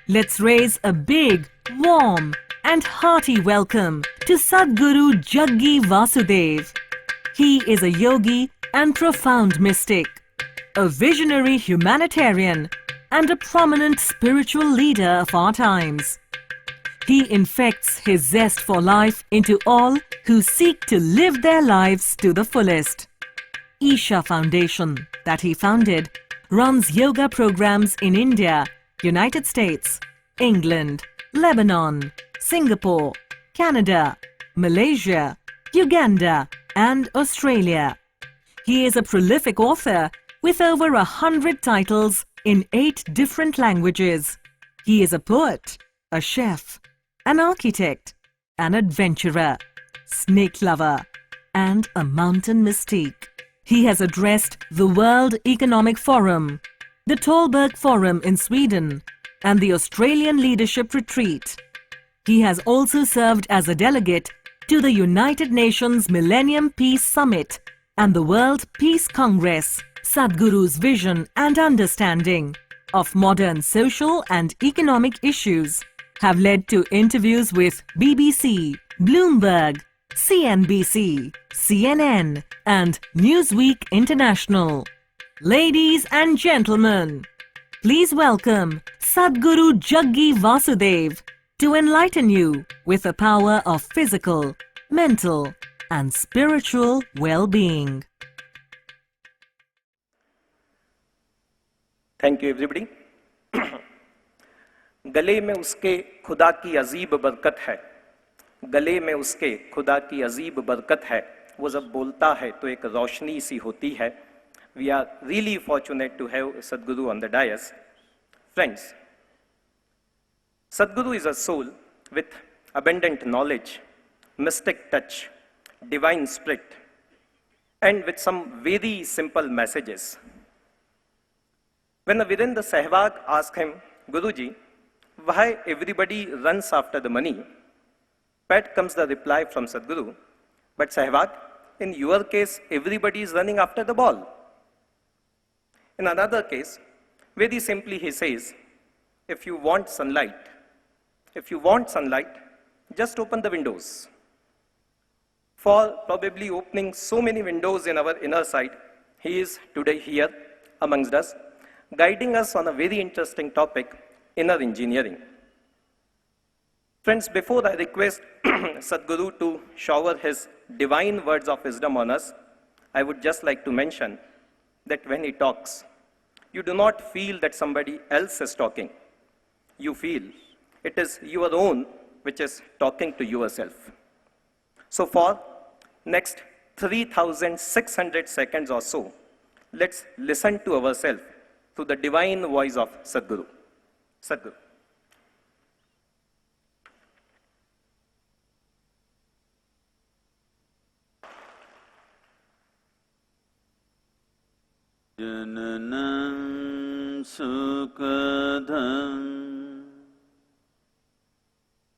Let's raise a big, warm and hearty welcome to Sadhguru Jaggi Vasudev. He is a yogi and profound mystic, a visionary humanitarian and a prominent spiritual leader of our times. He infects his zest for life into all who seek to live their lives to the fullest. Isha Foundation, that he founded, runs yoga programs in India, United States, England, Lebanon, Singapore, Canada, Malaysia, Uganda and Australia. He is a prolific author with over 100 titles in 8 different languages. He is a poet, a chef, an architect, an adventurer, snake lover, and a mountain mystique. He has addressed the World Economic Forum, the Tallberg Forum in Sweden, and the Australian Leadership Retreat. He has also served as a delegate to the United Nations Millennium Peace Summit and the World Peace Congress. Sadhguru's vision and understanding of modern social and economic issues have led to interviews with BBC, Bloomberg, CNBC, CNN and Newsweek International. Ladies and gentlemen, please welcome Sadhguru Jaggi Vasudev to enlighten you with the power of physical, mental and spiritual well-being. Thank you everybody. गले में उसके खुदा की अजीब बरकत है, गले में उसके खुदा की अजीब बरकत है, वो जब बोलता है तो एक रोशनी सी होती है. We are really fortunate to have Sadhguru on the dais. Friends, Sadhguru is a soul with abundant knowledge, mystic touch, divine spirit, and with some very simple messages. When Virendra Sehwag asked him, Guruji, why everybody runs after the money? Pat comes the reply from Sadhguru, but Sehwag, in your case, everybody is running after the ball. In another case, very simply he says, if you want sunlight, just open the windows. For probably opening so many windows in our inner side, he is today here amongst us, guiding us on a very interesting topic, inner engineering. Friends, before I request Sadhguru to shower his divine words of wisdom on us, I would just like to mention that when he talks, you do not feel that somebody else is talking. You feel it is your own which is talking to yourself. So for next 3,600 seconds or so, let's listen to ourselves through the divine voice of Sadhguru. Sadhguru. Jananam sukadham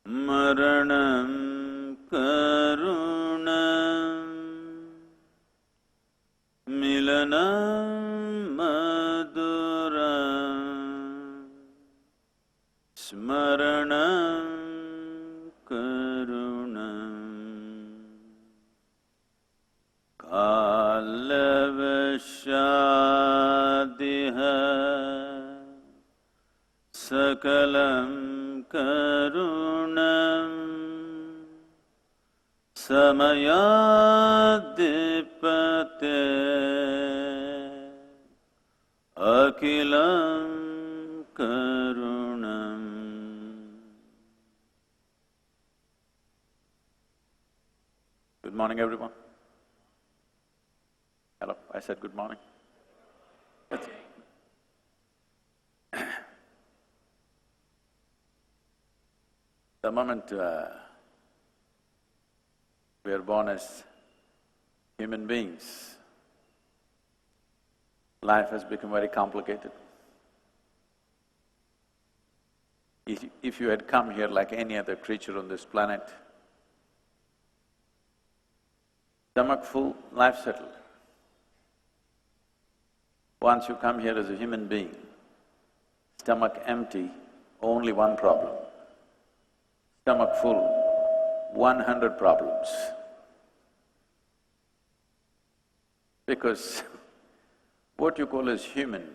maranam karunam milanam maduram smaranam karunam kalavashadiha sakalam karunam samayadipate akilam karunam. Good morning, everyone. Hello, I said good morning. The moment we are born as human beings, life has become very complicated. If you had come here like any other creature on this planet, stomach full, life settled. Once you come here as a human being, stomach empty, only one problem. Stomach full, 100 problems. Because what you call as human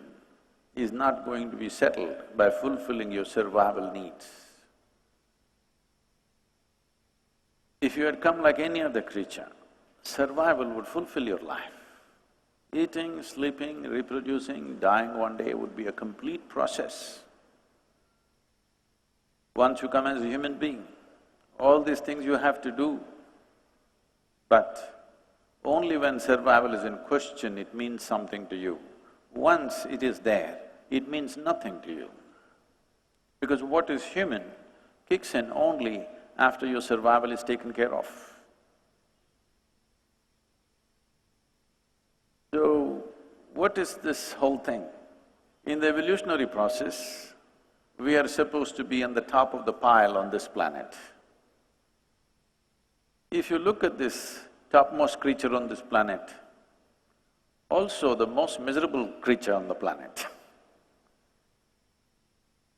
is not going to be settled by fulfilling your survival needs. If you had come like any other creature, survival would fulfill your life. Eating, sleeping, reproducing, dying one day would be a complete process. Once you come as a human being, all these things you have to do, but only when survival is in question, it means something to you. Once it is there, it means nothing to you. Because what is human kicks in only after your survival is taken care of. So, what is this whole thing? In the evolutionary process, we are supposed to be on the top of the pile on this planet. If you look at this topmost creature on this planet, also the most miserable creature on the planet.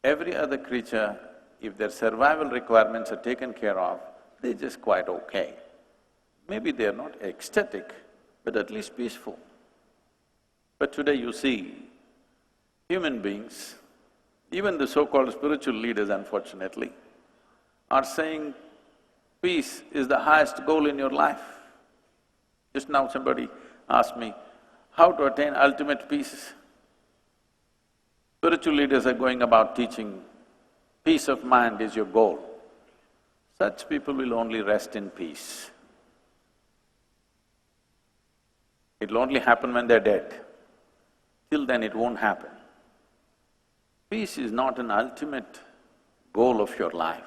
Every other creature, if their survival requirements are taken care of, they're just quite okay. Maybe they're not ecstatic, but at least peaceful. But today you see, human beings, even the so-called spiritual leaders unfortunately, are saying peace is the highest goal in your life. Just now somebody asked me, how to attain ultimate peace? Spiritual leaders are going about teaching peace of mind is your goal. Such people will only rest in peace. It'll only happen when they're dead. Till then it won't happen. Peace is not an ultimate goal of your life.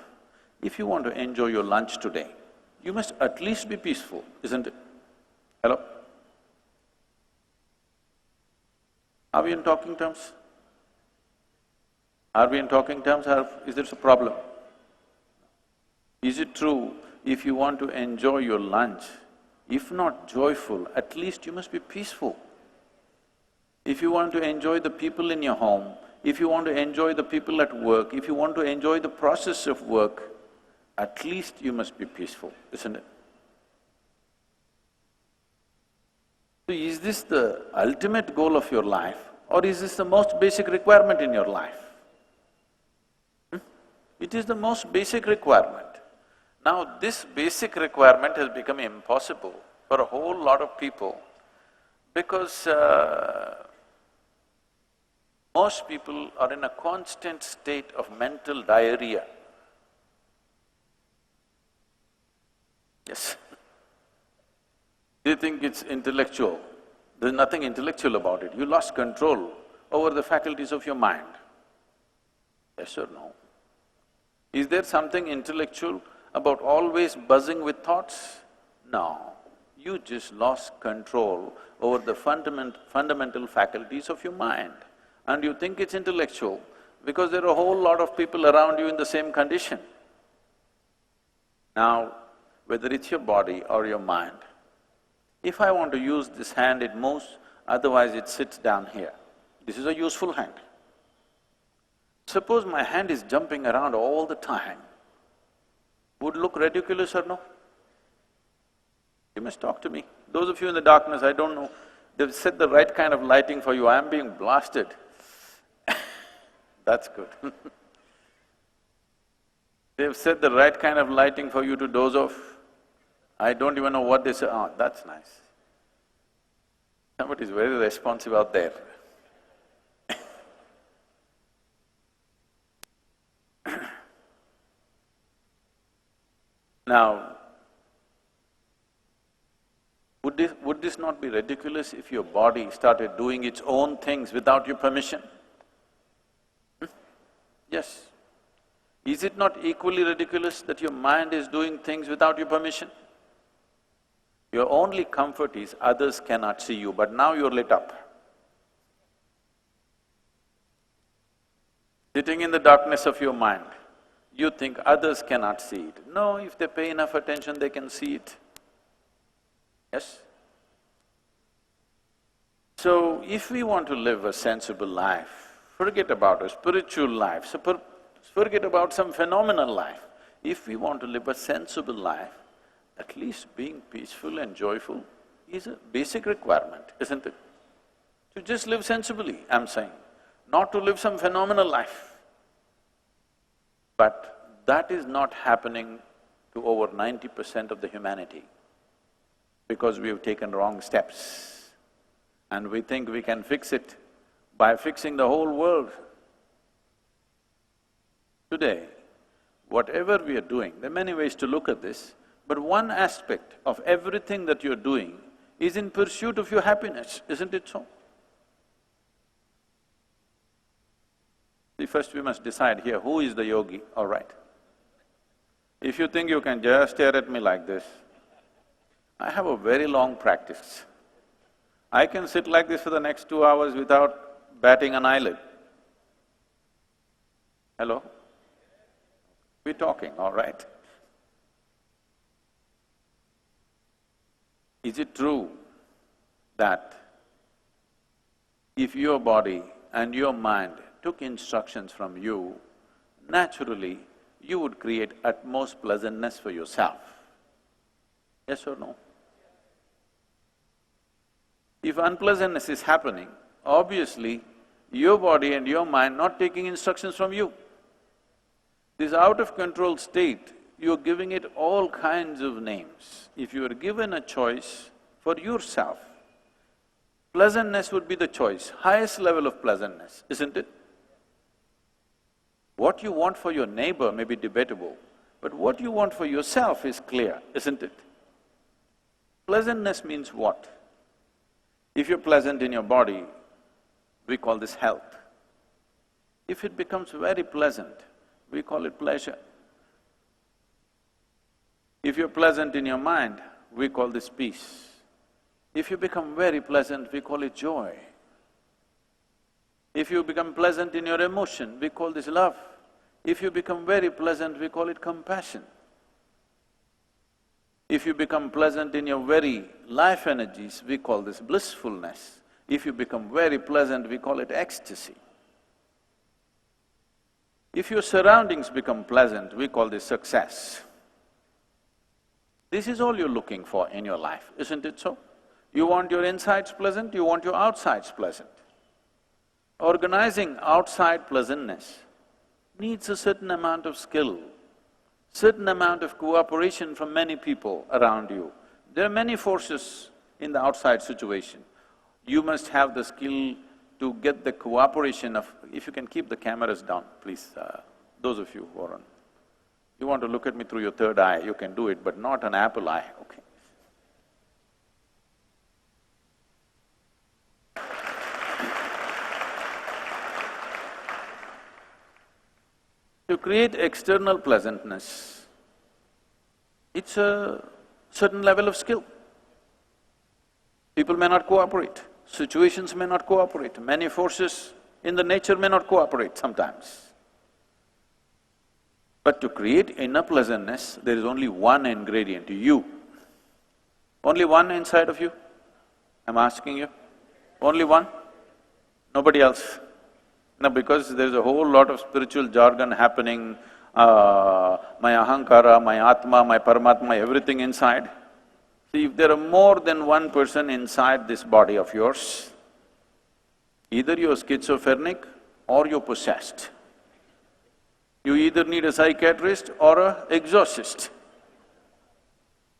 If you want to enjoy your lunch today, you must at least be peaceful, isn't it? Hello? Are we in talking terms? Are we in talking terms or is there a problem? Is it true, if you want to enjoy your lunch, if not joyful, at least you must be peaceful? If you want to enjoy the people in your home, if you want to enjoy the people at work, if you want to enjoy the process of work, at least you must be peaceful, isn't it? So is this the ultimate goal of your life or is this the most basic requirement in your life? It is the most basic requirement. Now this basic requirement has become impossible for a whole lot of people because most people are in a constant state of mental diarrhea. Yes. They think it's intellectual. There's nothing intellectual about it. You lost control over the faculties of your mind. Yes or no? Is there something intellectual about always buzzing with thoughts? No. You just lost control over the fundamental faculties of your mind. And you think it's intellectual because there are a whole lot of people around you in the same condition. Now, whether it's your body or your mind, if I want to use this hand, it moves, otherwise it sits down here. This is a useful hand. Suppose my hand is jumping around all the time, would look ridiculous or no? You must talk to me. Those of you in the darkness, I don't know, they've set the right kind of lighting for you, I'm being blasted. That's good. They've set the right kind of lighting for you to doze off. I don't even know what they say, oh, that's nice. Somebody's very responsive out there. Now, would this not be ridiculous if your body started doing its own things without your permission? Yes. Is it not equally ridiculous that your mind is doing things without your permission? Your only comfort is others cannot see you, but now you're lit up. Sitting in the darkness of your mind, you think others cannot see it. No, if they pay enough attention, they can see it. Yes? So, if we want to live a sensible life, forget about a spiritual life. Forget about some phenomenal life. If we want to live a sensible life, at least being peaceful and joyful is a basic requirement, isn't it? To just live sensibly, I'm saying, not to live some phenomenal life. But that is not happening to over 90% of the humanity because we've taken wrong steps and we think we can fix it by fixing the whole world. Today, whatever we are doing, there are many ways to look at this, but one aspect of everything that you're doing is in pursuit of your happiness, isn't it so? See, first we must decide here, who is the yogi, all right? If you think you can just stare at me like this, I have a very long practice. I can sit like this for the next 2 hours without batting an eyelid. Hello? We're talking, all right? Is it true that if your body and your mind took instructions from you, naturally you would create utmost pleasantness for yourself? Yes or no? If unpleasantness is happening, obviously your body and your mind not taking instructions from you. This out-of-control state, you're giving it all kinds of names. If you were given a choice for yourself, pleasantness would be the choice, highest level of pleasantness, isn't it? What you want for your neighbor may be debatable, but what you want for yourself is clear, isn't it? Pleasantness means what? If you're pleasant in your body, we call this health. If it becomes very pleasant, we call it pleasure. If you're pleasant in your mind, we call this peace. If you become very pleasant, we call it joy. If you become pleasant in your emotion, we call this love. If you become very pleasant, we call it compassion. If you become pleasant in your very life energies, we call this blissfulness. If you become very pleasant, we call it ecstasy. If your surroundings become pleasant, we call this success. This is all you're looking for in your life, isn't it so? You want your insides pleasant, you want your outsides pleasant. Organizing outside pleasantness needs a certain amount of skill, certain amount of cooperation from many people around you. There are many forces in the outside situation. You must have the skill to get the cooperation of… If you can keep the cameras down, please, those of you who are on… You want to look at me through your third eye, you can do it, but not an apple eye, okay? To create external pleasantness, it's a certain level of skill. People may not cooperate, situations may not cooperate, many forces in the nature may not cooperate sometimes. But to create inner pleasantness, there is only one ingredient, you. Only one inside of you? I'm asking you. Only one? Nobody else? No, because there's a whole lot of spiritual jargon happening, my ahankara, my atma, my paramatma, everything inside. See, if there are more than one person inside this body of yours, either you're schizophrenic or you're possessed. You either need a psychiatrist or a exorcist.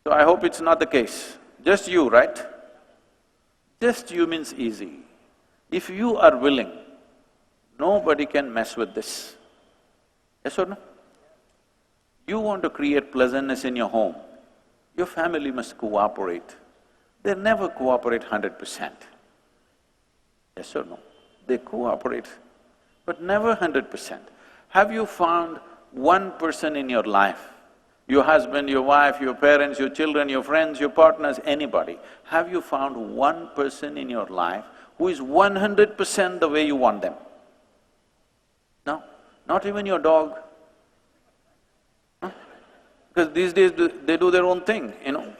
So I hope it's not the case. Just you, right? Just you means easy. If you are willing, nobody can mess with this. Yes or no? You want to create pleasantness in your home, your family must cooperate. They never cooperate 100%. Yes or no? They cooperate, but never 100%. Have you found one person in your life, your husband, your wife, your parents, your children, your friends, your partners, anybody, have you found one person in your life who is 100% the way you want them? No, not even your dog. Because these days they do their own thing, you know.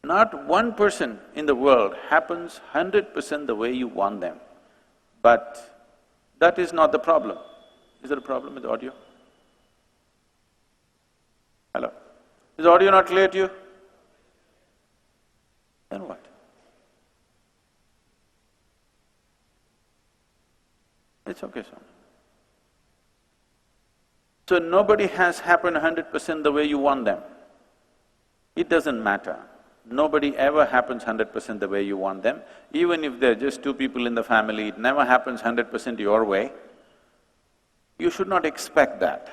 Not one person in the world happens 100% the way you want them. But that is not the problem. Is there a problem with audio? Hello? Is audio not clear to you? Then what? It's okay, son. So nobody has happened 100% the way you want them. It doesn't matter. Nobody ever happens 100% the way you want them. Even if there are just two people in the family, it never happens 100% your way. You should not expect that.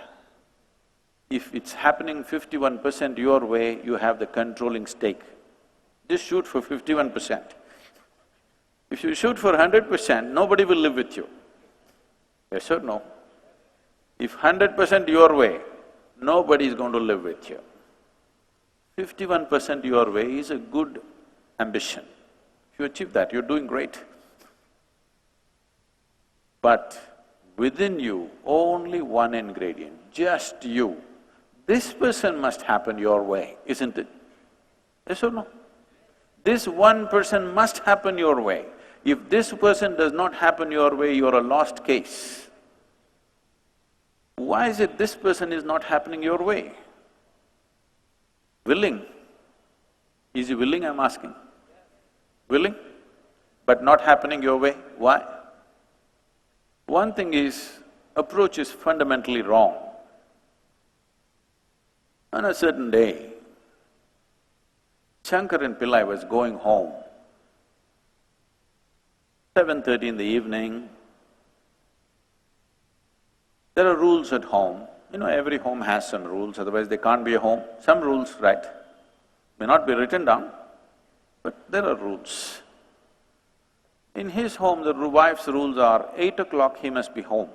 If it's happening 51% your way, you have the controlling stake. Just shoot for 51%. If you shoot for 100%, nobody will live with you. Yes or no? If 100% your way, nobody is going to live with you. 51% your way is a good ambition. If you achieve that, you're doing great. But within you, only one ingredient, just you. This person must happen your way, isn't it? Yes or no? This one person must happen your way. If this person does not happen your way, you're a lost case. Why is it this person is not happening your way? Willing. Is he willing, I'm asking? Willing? But not happening your way, why? One thing is, approach is fundamentally wrong. On a certain day, Shankaran Pillai was going home. 7:30 in the evening. There are rules at home. You know, every home has some rules, otherwise they can't be a home. Some rules, right? May not be written down, but there are rules. In his home, the wife's rules are 8 o'clock he must be home.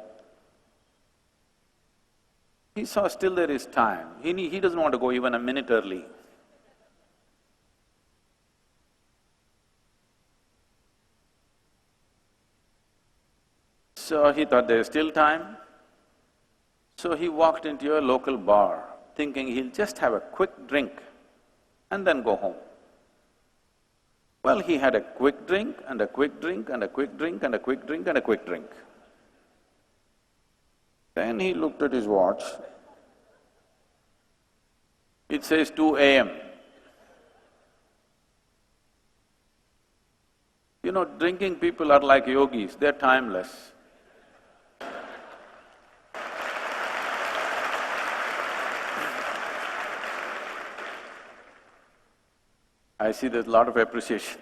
He saw still there is time, he doesn't want to go even a minute early. So he thought there is still time. So he walked into a local bar, thinking he'll just have a quick drink and then go home. Well, he had a quick drink and a quick drink and a quick drink and a quick drink and a quick drink. Then he looked at his watch. It says 2 a.m. You know, drinking people are like yogis, they're timeless. I see there's a lot of appreciation.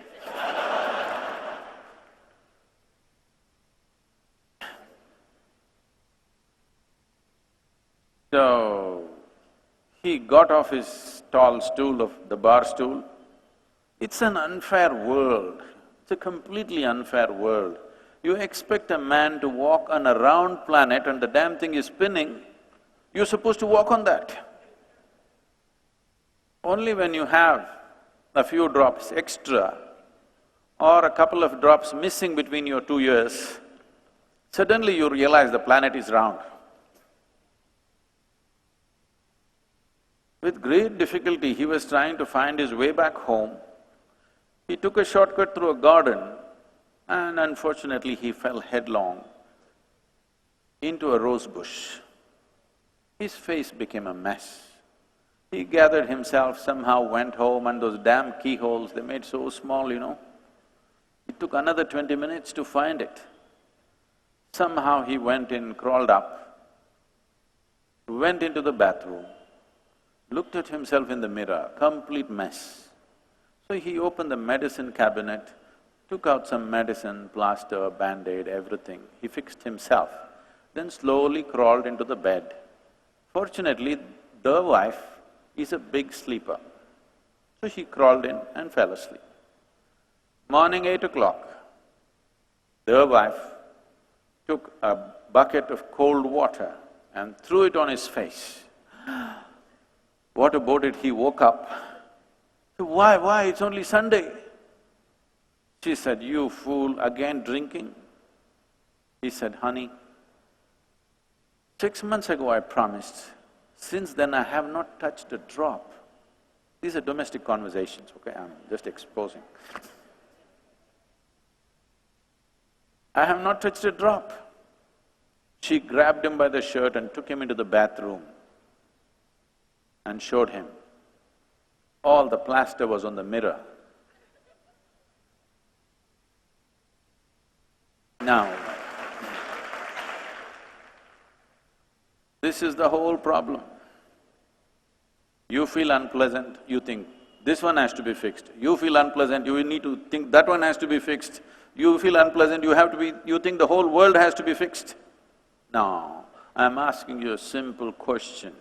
So, he got off his tall stool of the bar stool. It's an unfair world, it's a completely unfair world. You expect a man to walk on a round planet and the damn thing is spinning, you're supposed to walk on that. Only when you have a few drops extra or a couple of drops missing between your 2 ears, suddenly you realize the planet is round. With great difficulty, he was trying to find his way back home. He took a shortcut through a garden and unfortunately he fell headlong into a rose bush. His face became a mess. He gathered himself, somehow went home, and those damn keyholes, they made so small, you know. It took another 20 minutes to find it. Somehow he went in, crawled up, went into the bathroom, looked at himself in the mirror, complete mess. So he opened the medicine cabinet, took out some medicine, plaster, band-aid, everything. He fixed himself, then slowly crawled into the bed. Fortunately, the wife is a big sleeper. So she crawled in and fell asleep. Morning 8 o'clock, the wife took a bucket of cold water and threw it on his face. What about it? He woke up. So why? It's only Sunday. She said, you fool, again drinking? He said, honey, 6 months ago I promised. Since then, I have not touched a drop. These are domestic conversations, okay? I'm just exposing. I have not touched a drop. She grabbed him by the shirt and took him into the bathroom and showed him. All the plaster was on the mirror. Now, this is the whole problem. You feel unpleasant, you think, this one has to be fixed. You feel unpleasant, you need to think that one has to be fixed. You feel unpleasant, you think the whole world has to be fixed. Now, I'm asking you a simple question.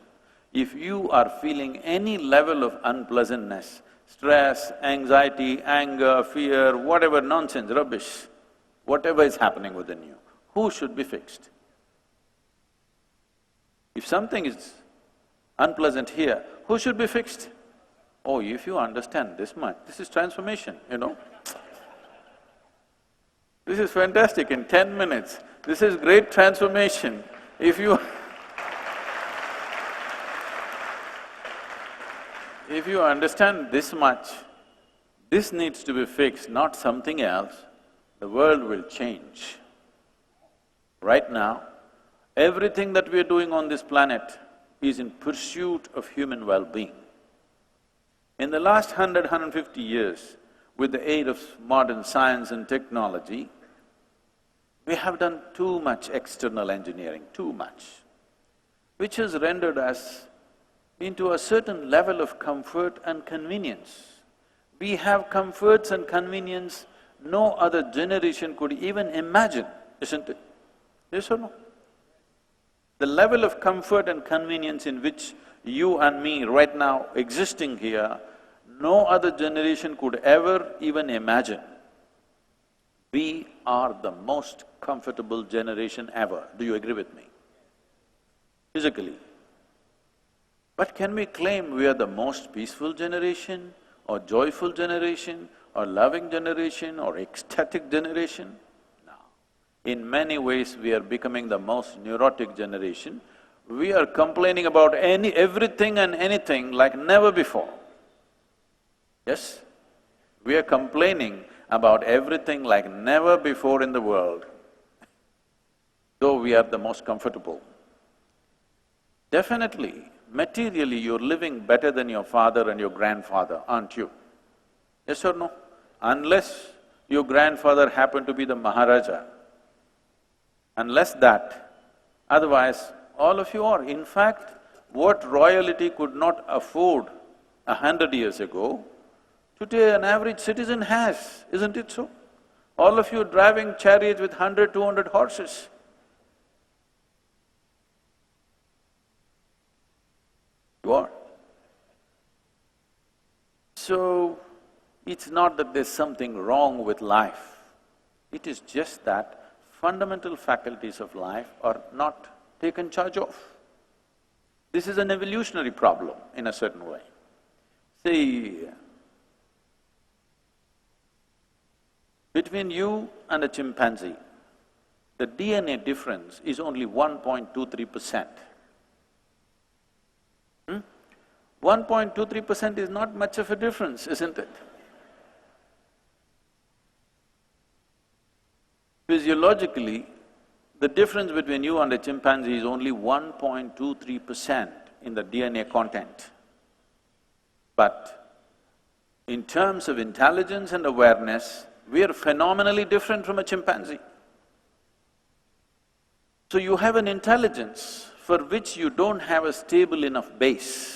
If you are feeling any level of unpleasantness, stress, anxiety, anger, fear, whatever nonsense, rubbish, whatever is happening within you, who should be fixed? If something is unpleasant here, who should be fixed? Oh, if you understand this much, this is transformation, you know. This is fantastic, in 10 minutes, this is great transformation. If you if you understand this much, this needs to be fixed, not something else, the world will change. Right now, everything that we are doing on this planet is in pursuit of human well-being. In the last 150 years, with the aid of modern science and technology, we have done too much external engineering, too much, which has rendered us into a certain level of comfort and convenience. We have comforts and convenience no other generation could even imagine, isn't it? Yes or no? The level of comfort and convenience in which you and me right now existing here, no other generation could ever even imagine. We are the most comfortable generation ever. Do you agree with me? Physically. But can we claim we are the most peaceful generation, or joyful generation, or loving generation, or ecstatic generation? No. In many ways, we are becoming the most neurotic generation. We are complaining about everything and anything like never before. Yes? We are complaining about everything like never before in the world, though we are the most comfortable. Definitely, materially you're living better than your father and your grandfather, aren't you? Yes or no? Unless your grandfather happened to be the Maharaja, unless that, otherwise all of you are. In fact, what royalty could not afford 100 years ago, today an average citizen has, isn't it so? All of you driving chariots with 100, 200 horses. You are. So, it's not that there's something wrong with life, it is just that fundamental faculties of life are not taken charge of. This is an evolutionary problem in a certain way. See, between you and a chimpanzee, the DNA difference is only 1.23%. 1.23% is not much of a difference, isn't it? Physiologically, the difference between you and a chimpanzee is only 1.23% in the DNA content. But in terms of intelligence and awareness, we are phenomenally different from a chimpanzee. So you have an intelligence for which you don't have a stable enough base.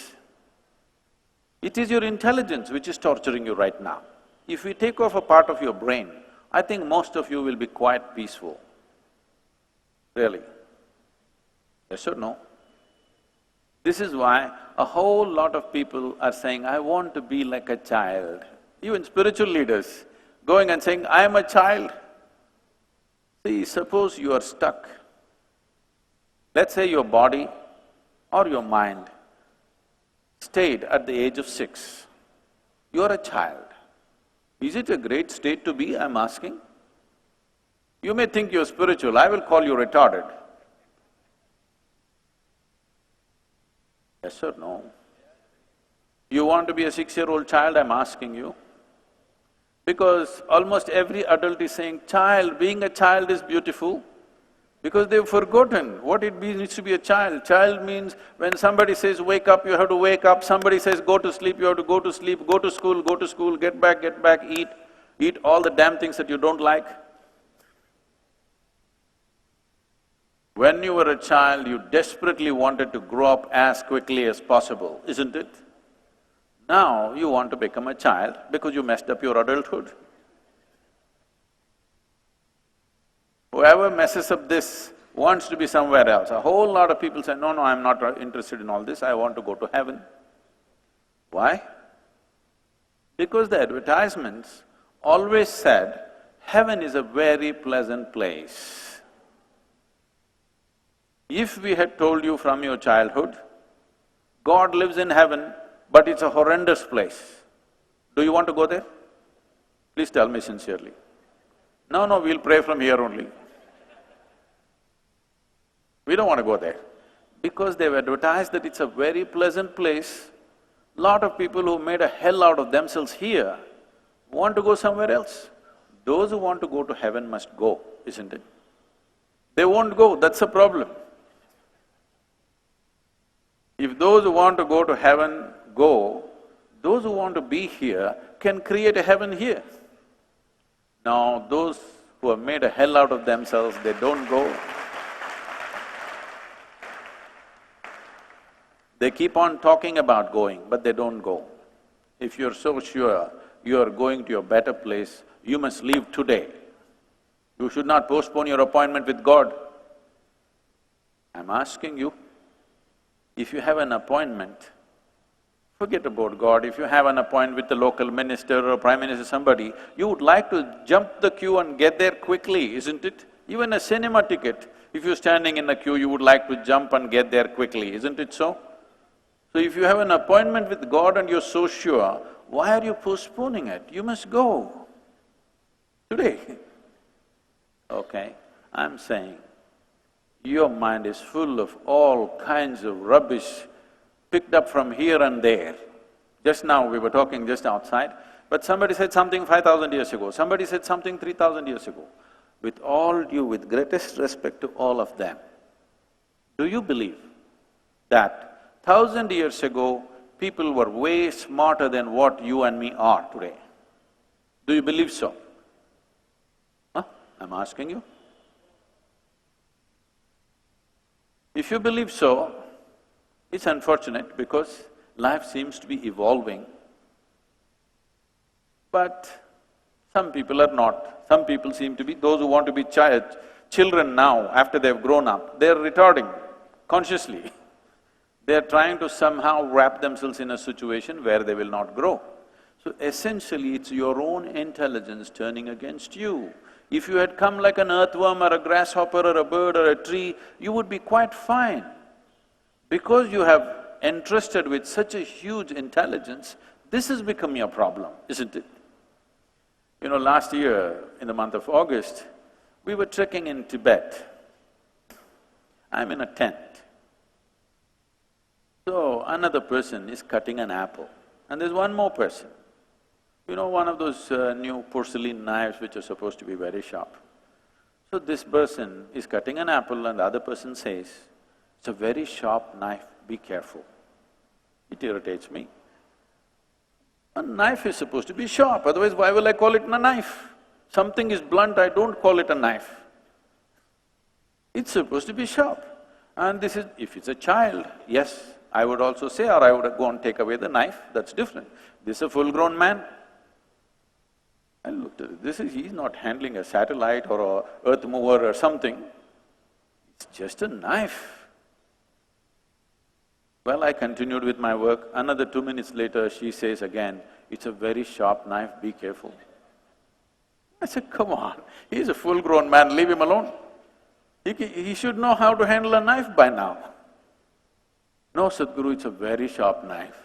It is your intelligence which is torturing you right now. If we take off a part of your brain, I think most of you will be quite peaceful. Really. Yes or no? This is why a whole lot of people are saying, I want to be like a child. Even spiritual leaders going and saying, I am a child. See, suppose you are stuck. Let's say your body or your mind stayed at the age of 6. You are a child. Is it a great state to be, I'm asking? You may think you're spiritual, I will call you retarded. Yes or no? You want to be a 6-year-old child, I'm asking you? Because almost every adult is saying, child, being a child is beautiful. because they've forgotten what it means to be a child. Child means when somebody says, wake up, you have to wake up. Somebody says, go to sleep, you have to go to sleep, go to school, get back, eat all the damn things that you don't like. When you were a child, you desperately wanted to grow up as quickly as possible, isn't it? Now you want to become a child because you messed up your adulthood. Whoever messes up this wants to be somewhere else. A whole lot of people say, no, I'm not interested in all this, I want to go to heaven. Why? Because the advertisements always said, heaven is a very pleasant place. If we had told you from your childhood, God lives in heaven, but it's a horrendous place, do you want to go there? Please tell me sincerely. No, we'll pray from here only. We don't want to go there. Because they've advertised that it's a very pleasant place, lot of people who made a hell out of themselves here want to go somewhere else. Those who want to go to heaven must go, isn't it? They won't go, that's the problem. If those who want to go to heaven go, those who want to be here can create a heaven here. Now, those who have made a hell out of themselves, they don't go. They keep on talking about going, but they don't go. If you're so sure you're going to your better place, you must leave today. You should not postpone your appointment with God. I'm asking you, if you have an appointment, forget about God, if you have an appointment with the local minister or prime minister, somebody, you would like to jump the queue and get there quickly, isn't it? Even a cinema ticket, if you're standing in a queue, you would like to jump and get there quickly, isn't it so? So if you have an appointment with God and you're so sure, why are you postponing it? You must go today. Okay, I'm saying, your mind is full of all kinds of rubbish picked up from here and there. Just now we were talking just outside, but somebody said something 5,000 years ago, somebody said something 3,000 years ago. With all due, with greatest respect to all of them, do you believe that 1,000 years ago, people were way smarter than what you and me are today? Do you believe so? Huh? I'm asking you. If you believe so, it's unfortunate because life seems to be evolving. But some people are not. Some people seem to be, those who want to be children now, after they've grown up, they're retarding consciously. They're trying to somehow wrap themselves in a situation where they will not grow. So essentially, it's your own intelligence turning against you. If you had come like an earthworm or a grasshopper or a bird or a tree, you would be quite fine. Because you have entrusted with such a huge intelligence, this has become your problem, isn't it? You know, last year, in the month of August, we were trekking in Tibet. I'm in a tent. So, another person is cutting an apple, and there's one more person. You know, one of those new porcelain knives which are supposed to be very sharp. So this person is cutting an apple and the other person says, it's a very sharp knife, be careful. It irritates me. A knife is supposed to be sharp, otherwise why will I call it a knife? Something is blunt, I don't call it a knife. It's supposed to be sharp. And this is… if it's a child, yes, I would also say, or I would go and take away the knife, that's different. This is a full-grown man. I looked at it, he's not handling a satellite or a earth mover or something. It's just a knife. Well, I continued with my work. Another 2 minutes later, she says again, it's a very sharp knife, be careful. I said, come on, he's a full-grown man, leave him alone. He should know how to handle a knife by now. No, Sadhguru, it's a very sharp knife.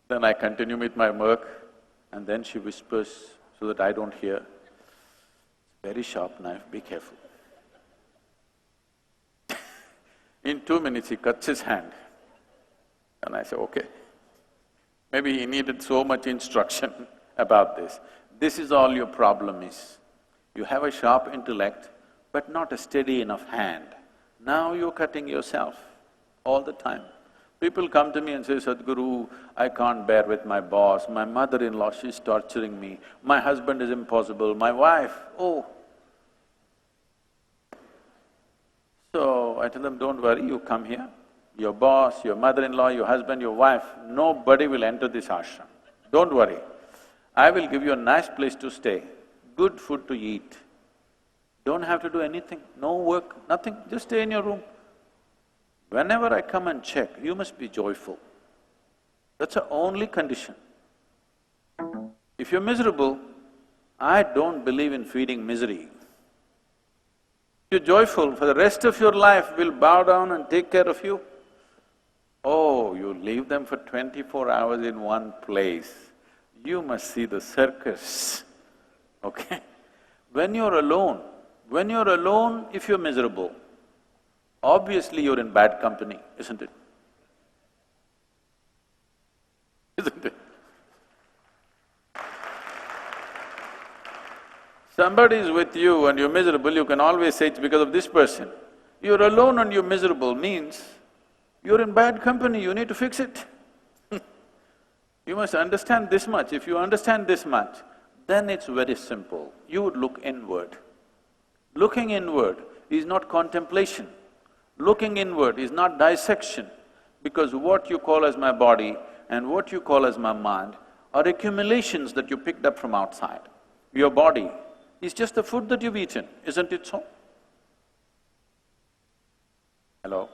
Then I continue with my work, and then she whispers so that I don't hear, very sharp knife, be careful. In 2 minutes, he cuts his hand. And I say, okay. Maybe he needed so much instruction about this. This is all your problem is. You have a sharp intellect, but not a steady enough hand. Now you're cutting yourself all the time. People come to me and say, Sadhguru, I can't bear with my boss, my mother-in-law, she's torturing me, my husband is impossible, my wife, oh. So I tell them, don't worry, you come here, your boss, your mother-in-law, your husband, your wife, nobody will enter this ashram. Don't worry. I will give you a nice place to stay, good food to eat. Don't have to do anything, no work, nothing, just stay in your room. Whenever I come and check, you must be joyful. That's the only condition. If you're miserable, I don't believe in feeding misery. If you're joyful, for the rest of your life we'll bow down and take care of you. Oh, you leave them for 24 hours in one place, you must see the circus, okay? When you're alone, if you're miserable, obviously you're in bad company, isn't it? Isn't it? Somebody is with you and you're miserable, you can always say it's because of this person. You're alone and you're miserable means you're in bad company, you need to fix it. You must understand this much. If you understand this much, then it's very simple. You would look inward. Looking inward is not contemplation. Looking inward is not dissection, because what you call as my body and what you call as my mind are accumulations that you picked up from outside. Your body is just the food that you've eaten, isn't it so? Hello?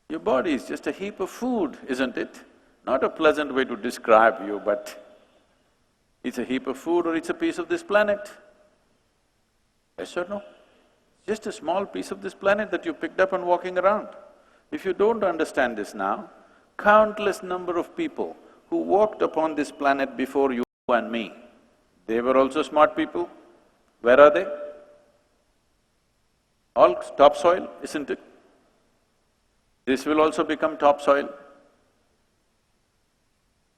Your body is just a heap of food, isn't it? Not a pleasant way to describe you, but it's a heap of food or it's a piece of this planet. Yes or no? Just a small piece of this planet that you picked up and walking around. If you don't understand this now, countless number of people who walked upon this planet before you and me, they were also smart people. Where are they? All topsoil, isn't it? This will also become topsoil.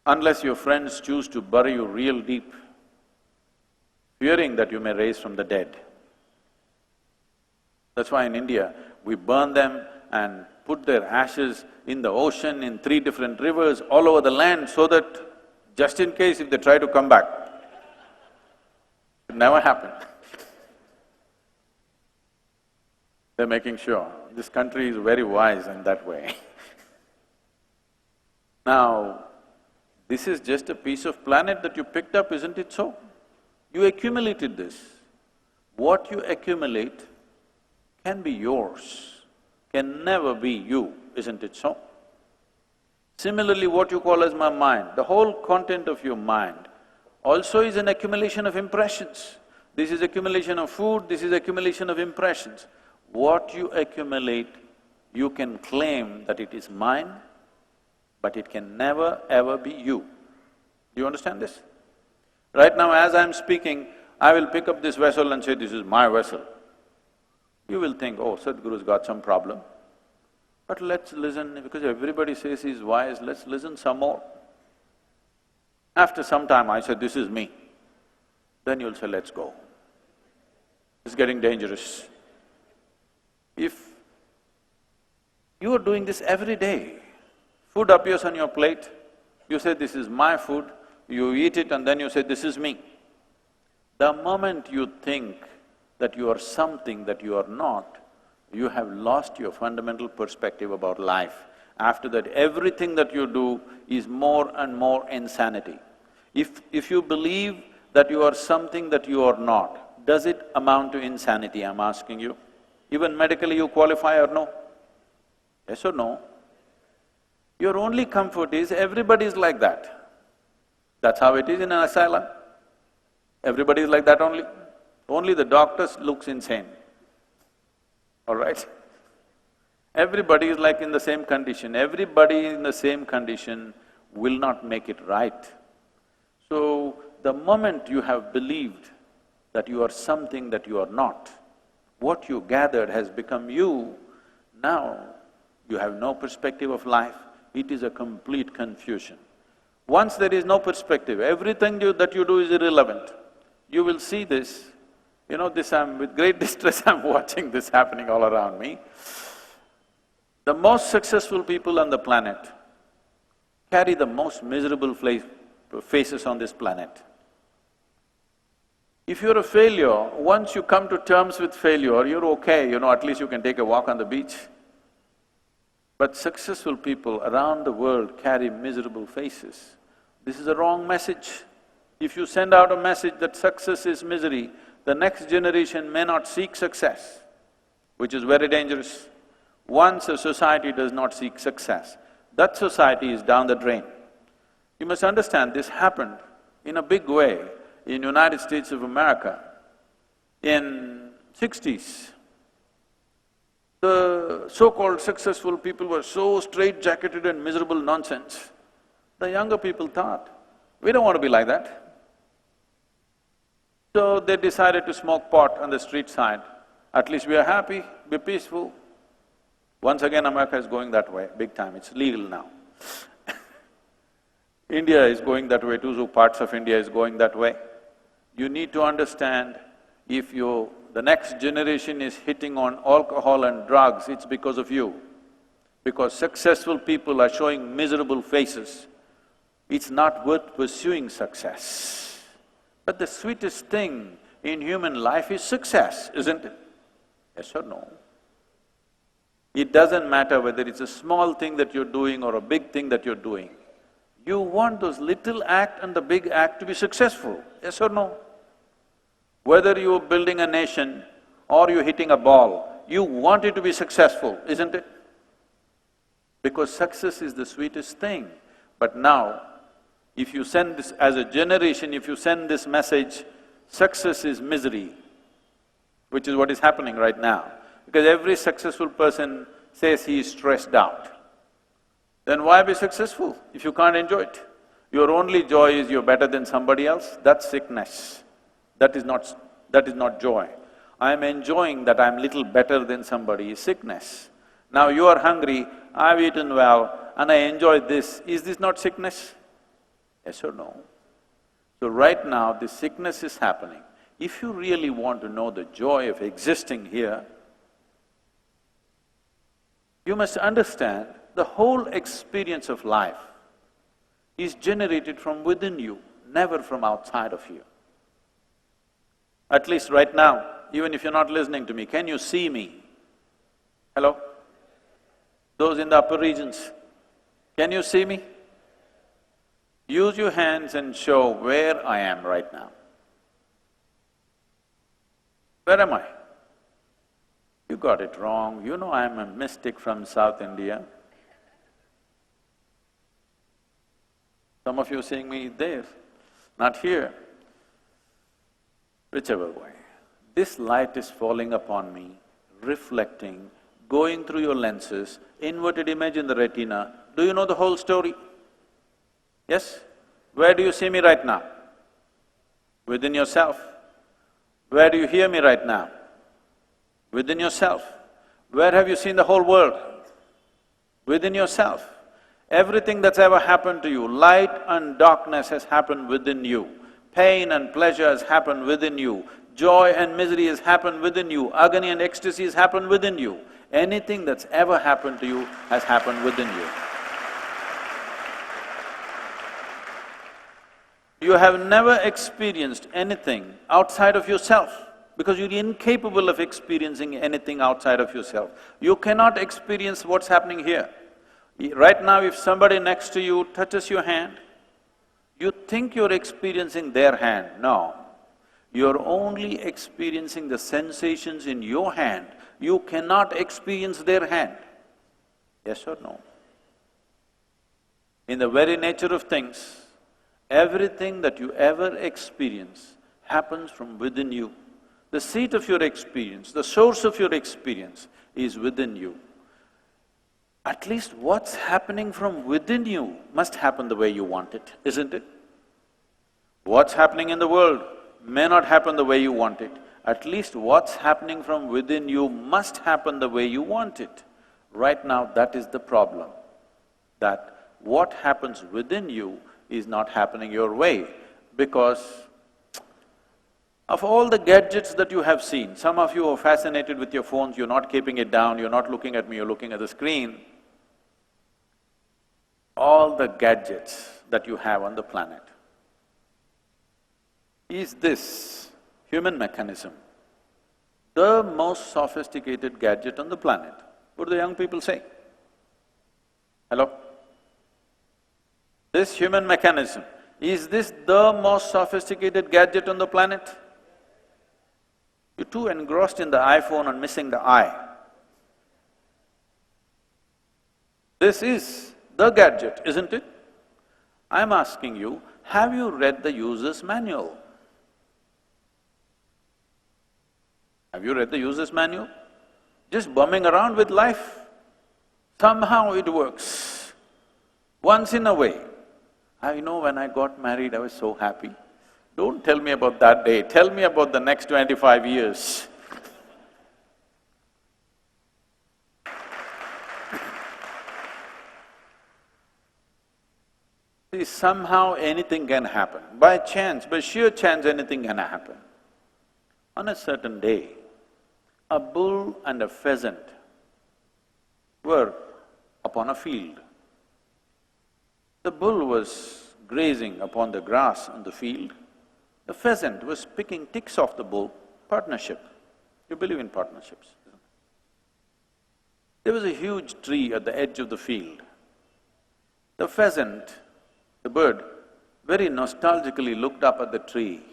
Unless your friends choose to bury you real deep, fearing that you may rise from the dead. That's why in India, we burn them and put their ashes in the ocean, in 3 different rivers, all over the land, so that just in case if they try to come back, it never happened. They're making sure. This country is very wise in that way. Now, this is just a piece of planet that you picked up, isn't it so? You accumulated this. What you accumulate can be yours, can never be you, isn't it so? Similarly, what you call as my mind, the whole content of your mind also is an accumulation of impressions. This is accumulation of food, this is accumulation of impressions. What you accumulate, you can claim that it is mine, but it can never ever be you. Do you understand this? Right now, as I'm speaking, I will pick up this vessel and say, this is my vessel. You will think, oh, Sadhguru's got some problem. But let's listen, because everybody says he's wise, let's listen some more. After some time, I said, this is me. Then you'll say, let's go. It's getting dangerous. If you are doing this every day, food appears on your plate, you say, this is my food, you eat it and then you say, this is me. The moment you think that you are something that you are not, you have lost your fundamental perspective about life. After that, everything that you do is more and more insanity. If you believe that you are something that you are not, does it amount to insanity, I'm asking you? Even medically you qualify or no? Yes or no? Your only comfort is everybody is like that. That's how it is in an asylum. Everybody is like that only. Only the doctor looks insane, all right? Everybody is like in the same condition. Everybody in the same condition will not make it right. So, the moment you have believed that you are something that you are not, what you gathered has become you, now you have no perspective of life, it is a complete confusion. Once there is no perspective, everything that you do is irrelevant. You will see this, with great distress I'm watching this happening all around me. The most successful people on the planet carry the most miserable faces on this planet. If you're a failure, once you come to terms with failure, you're okay, at least you can take a walk on the beach. But successful people around the world carry miserable faces. This is a wrong message. If you send out a message that success is misery, the next generation may not seek success, which is very dangerous. Once a society does not seek success, that society is down the drain. You must understand, this happened in a big way in United States of America. In 60s, the so-called successful people were so straight-jacketed and miserable nonsense. The younger people thought, we don't want to be like that. So they decided to smoke pot on the street side. At least we are happy, we're peaceful. Once again, America is going that way, big time, it's legal now. India is going that way too, so parts of India is going that way. You need to understand, if the next generation is hitting on alcohol and drugs, it's because of you. Because successful people are showing miserable faces. It's not worth pursuing success. But the sweetest thing in human life is success, isn't it? Yes or no? It doesn't matter whether it's a small thing that you're doing or a big thing that you're doing. You want those little act and the big act to be successful, yes or no? Whether you're building a nation or you're hitting a ball, you want it to be successful, isn't it? Because success is the sweetest thing. But now, if you send this, as a generation, if you send this message, success is misery, which is what is happening right now, because every successful person says he is stressed out, then why be successful if you can't enjoy it? Your only joy is you're better than somebody else, that's sickness. That is not joy. I'm enjoying that I'm little better than somebody is sickness. Now you are hungry, I've eaten well, and I enjoy this, is this not sickness? Yes or no? So right now, this sickness is happening. If you really want to know the joy of existing here, you must understand the whole experience of life is generated from within you, never from outside of you. At least right now, even if you're not listening to me, can you see me? Hello? Those in the upper regions, can you see me? Use your hands and show where I am right now. Where am I? You got it wrong, you know I'm a mystic from South India. Some of you seeing me there, not here. Whichever way. This light is falling upon me, reflecting, going through your lenses, inverted image in the retina. Do you know the whole story? Yes? Where do you see me right now? Within yourself. Where do you hear me right now? Within yourself. Where have you seen the whole world? Within yourself. Everything that's ever happened to you, light and darkness has happened within you. Pain and pleasure has happened within you. Joy and misery has happened within you. Agony and ecstasy has happened within you. Anything that's ever happened to you has happened within you. You have never experienced anything outside of yourself because you're incapable of experiencing anything outside of yourself. You cannot experience what's happening here. Right now, if somebody next to you touches your hand, you think you're experiencing their hand. No, you're only experiencing the sensations in your hand. You cannot experience their hand. Yes or no? In the very nature of things, everything that you ever experience happens from within you. The seat of your experience, the source of your experience is within you. At least what's happening from within you must happen the way you want it, isn't it? What's happening in the world may not happen the way you want it. At least what's happening from within you must happen the way you want it. Right now, that is the problem, that what happens within you is not happening your way because of all the gadgets that you have seen. Some of you are fascinated with your phones, you're not keeping it down, you're not looking at me, you're looking at the screen. All the gadgets that you have on the planet. Is this human mechanism the most sophisticated gadget on the planet? What do the young people say? Hello? This human mechanism, is this the most sophisticated gadget on the planet? You're too engrossed in the iPhone and missing the eye. This is the gadget, isn't it? I'm asking you, have you read the user's manual? Have you read the user's manual? Just bumming around with life. Somehow it works. Once in a way. I know when I got married, I was so happy. Don't tell me about that day, tell me about the next 25 years. See, somehow anything can happen. By chance, by sheer chance, anything can happen. On a certain day, a bull and a pheasant were upon a field. The bull was grazing upon the grass on the field. The pheasant was picking ticks off the bull. Partnership. You believe in partnerships, isn't it? There was a huge tree at the edge of the field. The pheasant, the bird, very nostalgically looked up at the tree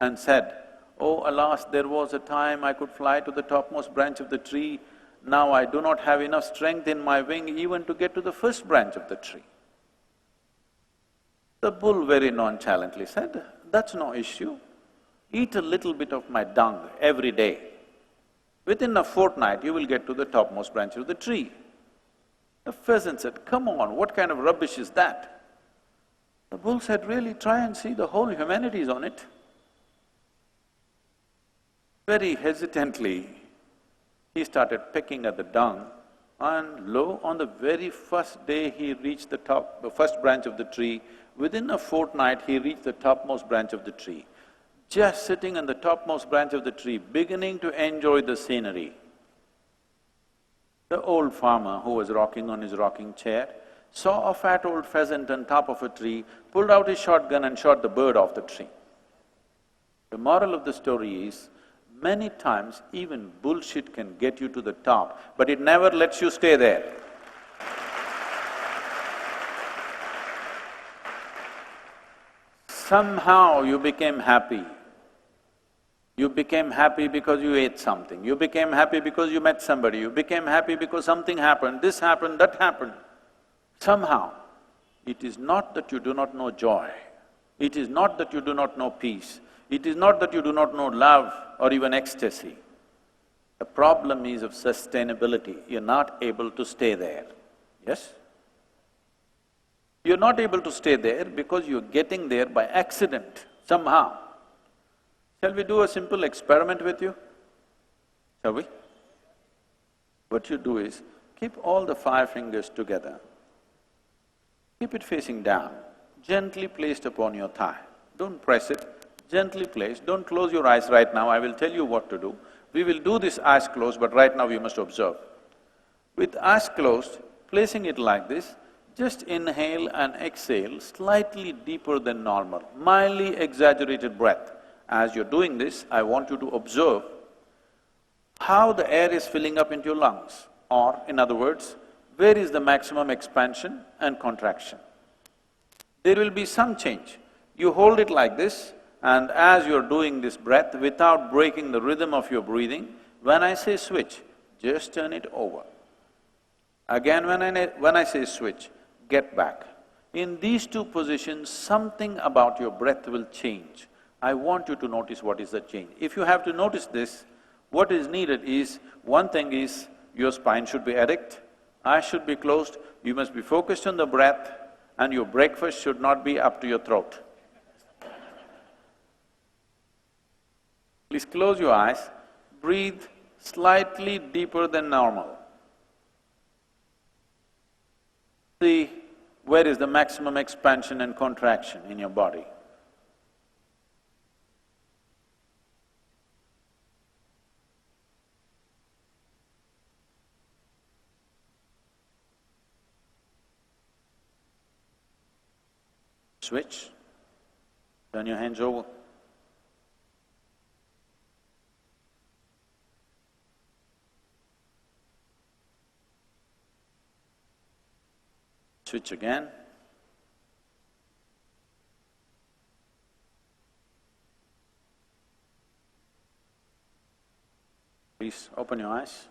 and said, "Oh, alas, there was a time I could fly to the topmost branch of the tree. Now I do not have enough strength in my wing even to get to the first branch of the tree." The bull very nonchalantly said, "That's no issue. Eat a little bit of my dung every day. Within a fortnight, you will get to the topmost branch of the tree." The pheasant said, "Come on, what kind of rubbish is that?" The bull said, "Really, try and see, the whole humanity is on it." Very hesitantly, he started pecking at the dung, and lo, on the very first day he reached the first branch of the tree. Within a fortnight, he reached the topmost branch of the tree. Just sitting on the topmost branch of the tree, beginning to enjoy the scenery. The old farmer who was rocking on his rocking chair saw a fat old pheasant on top of a tree, pulled out his shotgun and shot the bird off the tree. The moral of the story is, many times even bullshit can get you to the top, but it never lets you stay there. Somehow you became happy. You became happy because you ate something, you became happy because you met somebody, you became happy because something happened, this happened, that happened. Somehow, it is not that you do not know joy, it is not that you do not know peace, it is not that you do not know love or even ecstasy. The problem is of sustainability, you're not able to stay there, yes? You're not able to stay there because you're getting there by accident, somehow. Shall we do a simple experiment with you? Shall we? What you do is, keep all the 5 fingers together, keep it facing down, gently placed upon your thigh. Don't press it, gently placed, don't close your eyes right now, I will tell you what to do. We will do this eyes closed, but right now you must observe. With eyes closed, placing it like this, just inhale and exhale slightly deeper than normal, mildly exaggerated breath. As you're doing this, I want you to observe how the air is filling up into your lungs, or in other words, where is the maximum expansion and contraction. There will be some change. You hold it like this, and as you're doing this breath, without breaking the rhythm of your breathing, when I say switch, just turn it over. Again, when I say switch, get back. In these 2 positions, something about your breath will change. I want you to notice what is the change. If you have to notice this, what is needed is, one thing is, your spine should be erect, eyes should be closed, you must be focused on the breath, and your breakfast should not be up to your throat. Please close your eyes, breathe slightly deeper than normal. See, Where is the maximum expansion and contraction in your body? Switch, turn your hands over. Switch again. Please open your eyes.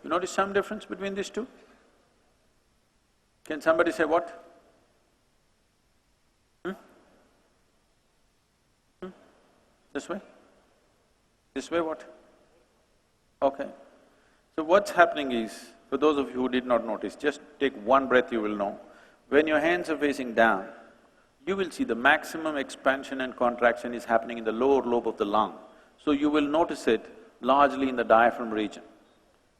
You notice some difference between these two? Can somebody say what? This way? This way what? Okay. So what's happening is, for those of you who did not notice, just take one breath, you will know. When your hands are facing down, you will see the maximum expansion and contraction is happening in the lower lobe of the lung. So you will notice it largely in the diaphragm region.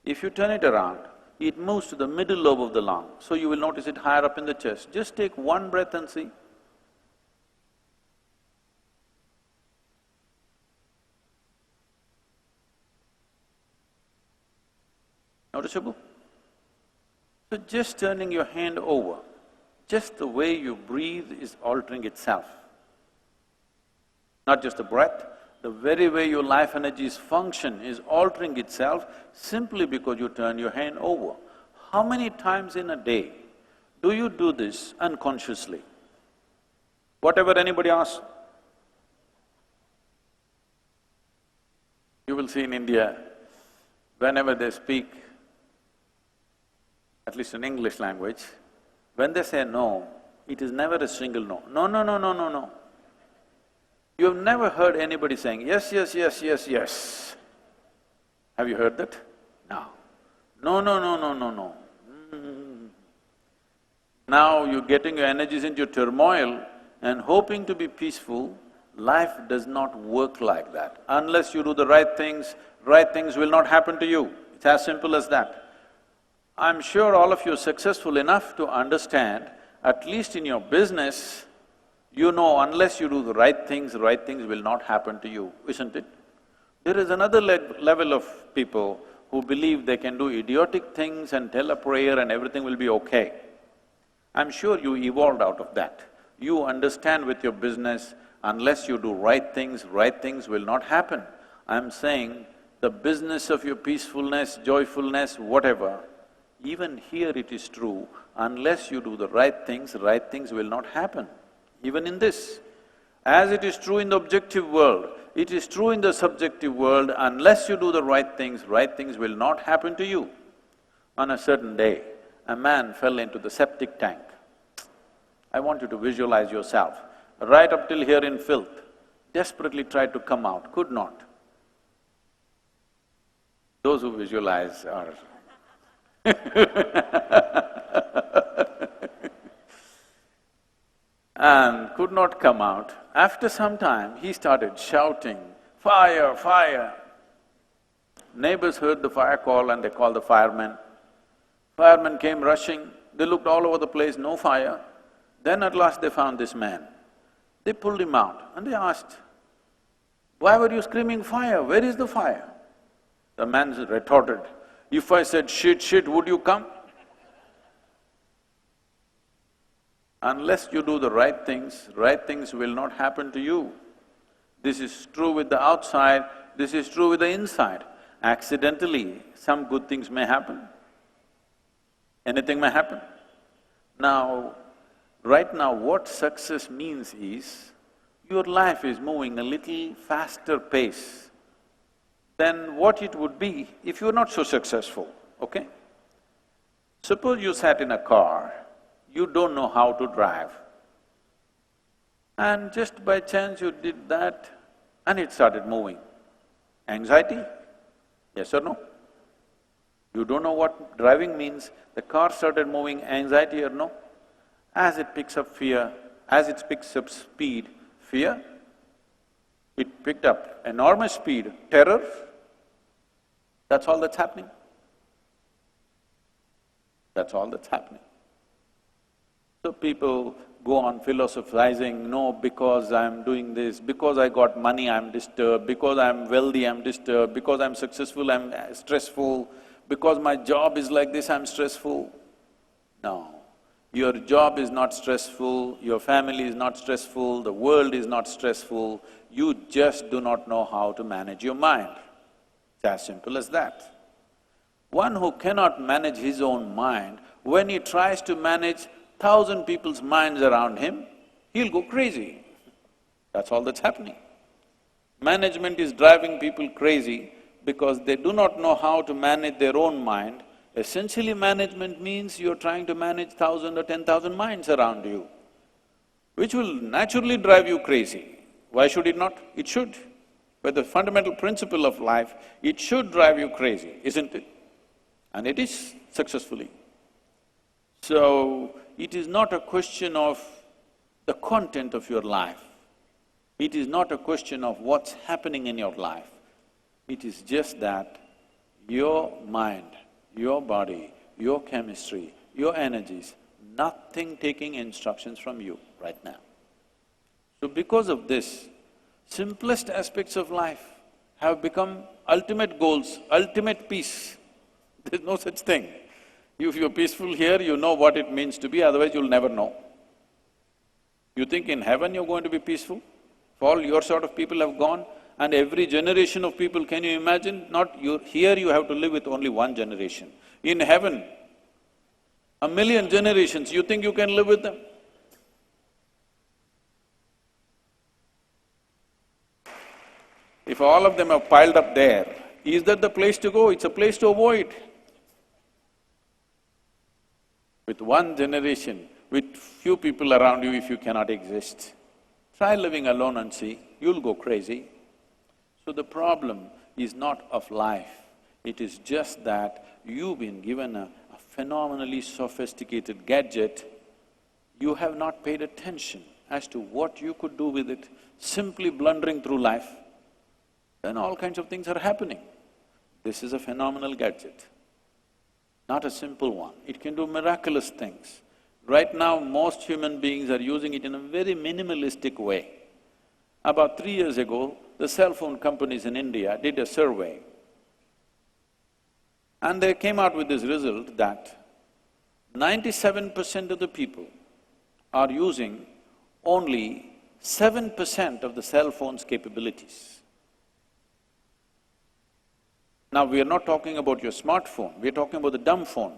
If you turn it around, it moves to the middle lobe of the lung, so you will notice it higher up in the chest. Just take one breath and see. Noticeable? So just turning your hand over, just the way you breathe is altering itself. Not just the breath, the very way your life energies function is altering itself simply because you turn your hand over. How many times in a day do you do this unconsciously? Whatever anybody asks. You will see in India, whenever they speak, at least in English language, when they say no, it is never a single no. No, no, no, no, no, no. You have never heard anybody saying yes, yes, yes, yes, yes. Have you heard that? No. No, no, no, no, no, no. Now you're getting your energies into turmoil and hoping to be peaceful. Life does not work like that. Unless you do the right things will not happen to you. It's as simple as that. I'm sure all of you are successful enough to understand, at least in your business, you know unless you do the right things will not happen to you, isn't it? There is another level of people who believe they can do idiotic things and tell a prayer and everything will be okay. I'm sure you evolved out of that. You understand with your business, unless you do right things will not happen. I'm saying the business of your peacefulness, joyfulness, whatever, even here it is true, unless you do the right things will not happen. Even in this, as it is true in the objective world, it is true in the subjective world, unless you do the right things will not happen to you. On a certain day, a man fell into the septic tank. I want you to visualize yourself, right up till here in filth, desperately tried to come out, could not. Those who visualize are and could not come out. After some time, he started shouting, "Fire, fire!" Neighbors heard the fire call and they called the firemen. Firemen came rushing, they looked all over the place, no fire. Then at last they found this man. They pulled him out and they asked, "Why were you screaming fire? Where is the fire?" The man retorted, "If I said shit, shit, would you come?" Unless you do the right things will not happen to you. This is true with the outside, this is true with the inside. Accidentally, some good things may happen, anything may happen. Now, right now what success means is, your life is moving a little faster pace than what it would be if you were not so successful, okay? Suppose you sat in a car, you don't know how to drive, and just by chance you did that and it started moving. Anxiety? Yes or no? You don't know what driving means, the car started moving, anxiety or no? As it picks up fear, as it picks up speed, fear, it picked up enormous speed, terror, that's all that's happening. That's all that's happening. So people go on philosophizing, no, because I'm doing this, because I got money I'm disturbed, because I'm wealthy I'm disturbed, because I'm successful I'm stressful, because my job is like this I'm stressful. No, your job is not stressful, your family is not stressful, the world is not stressful, you just do not know how to manage your mind. It's as simple as that. One who cannot manage his own mind, when he tries to manage 1,000 people's minds around him, he'll go crazy. That's all that's happening. Management is driving people crazy because they do not know how to manage their own mind. Essentially, management means you're trying to manage 1,000 or 10,000 minds around you, which will naturally drive you crazy. Why should it not? It should. But the fundamental principle of life, it should drive you crazy, isn't it? And it is, successfully. So, it is not a question of the content of your life. It is not a question of what's happening in your life. It is just that your mind, your body, your chemistry, your energies, nothing taking instructions from you right now. So because of this, simplest aspects of life have become ultimate goals, ultimate peace. There's no such thing. If you're peaceful here, you know what it means to be, otherwise you'll never know. You think in heaven you're going to be peaceful? If all your sort of people have gone, and every generation of people, can you imagine? Not you… here you have to live with only one generation. In heaven, 1,000,000 generations, you think you can live with them? If all of them are piled up there, is that the place to go? It's a place to avoid. With one generation, with few people around you, if you cannot exist, try living alone and see, you'll go crazy. So the problem is not of life, it is just that you've been given a phenomenally sophisticated gadget, you have not paid attention as to what you could do with it, simply blundering through life, then all kinds of things are happening. This is a phenomenal gadget, not a simple one. It can do miraculous things. Right now, most human beings are using it in a very minimalistic way. About 3 years ago, the cell phone companies in India did a survey, and they came out with this result that 97% of the people are using only 7% of the cell phone's capabilities. Now, we are not talking about your smartphone, we are talking about the dumb phone.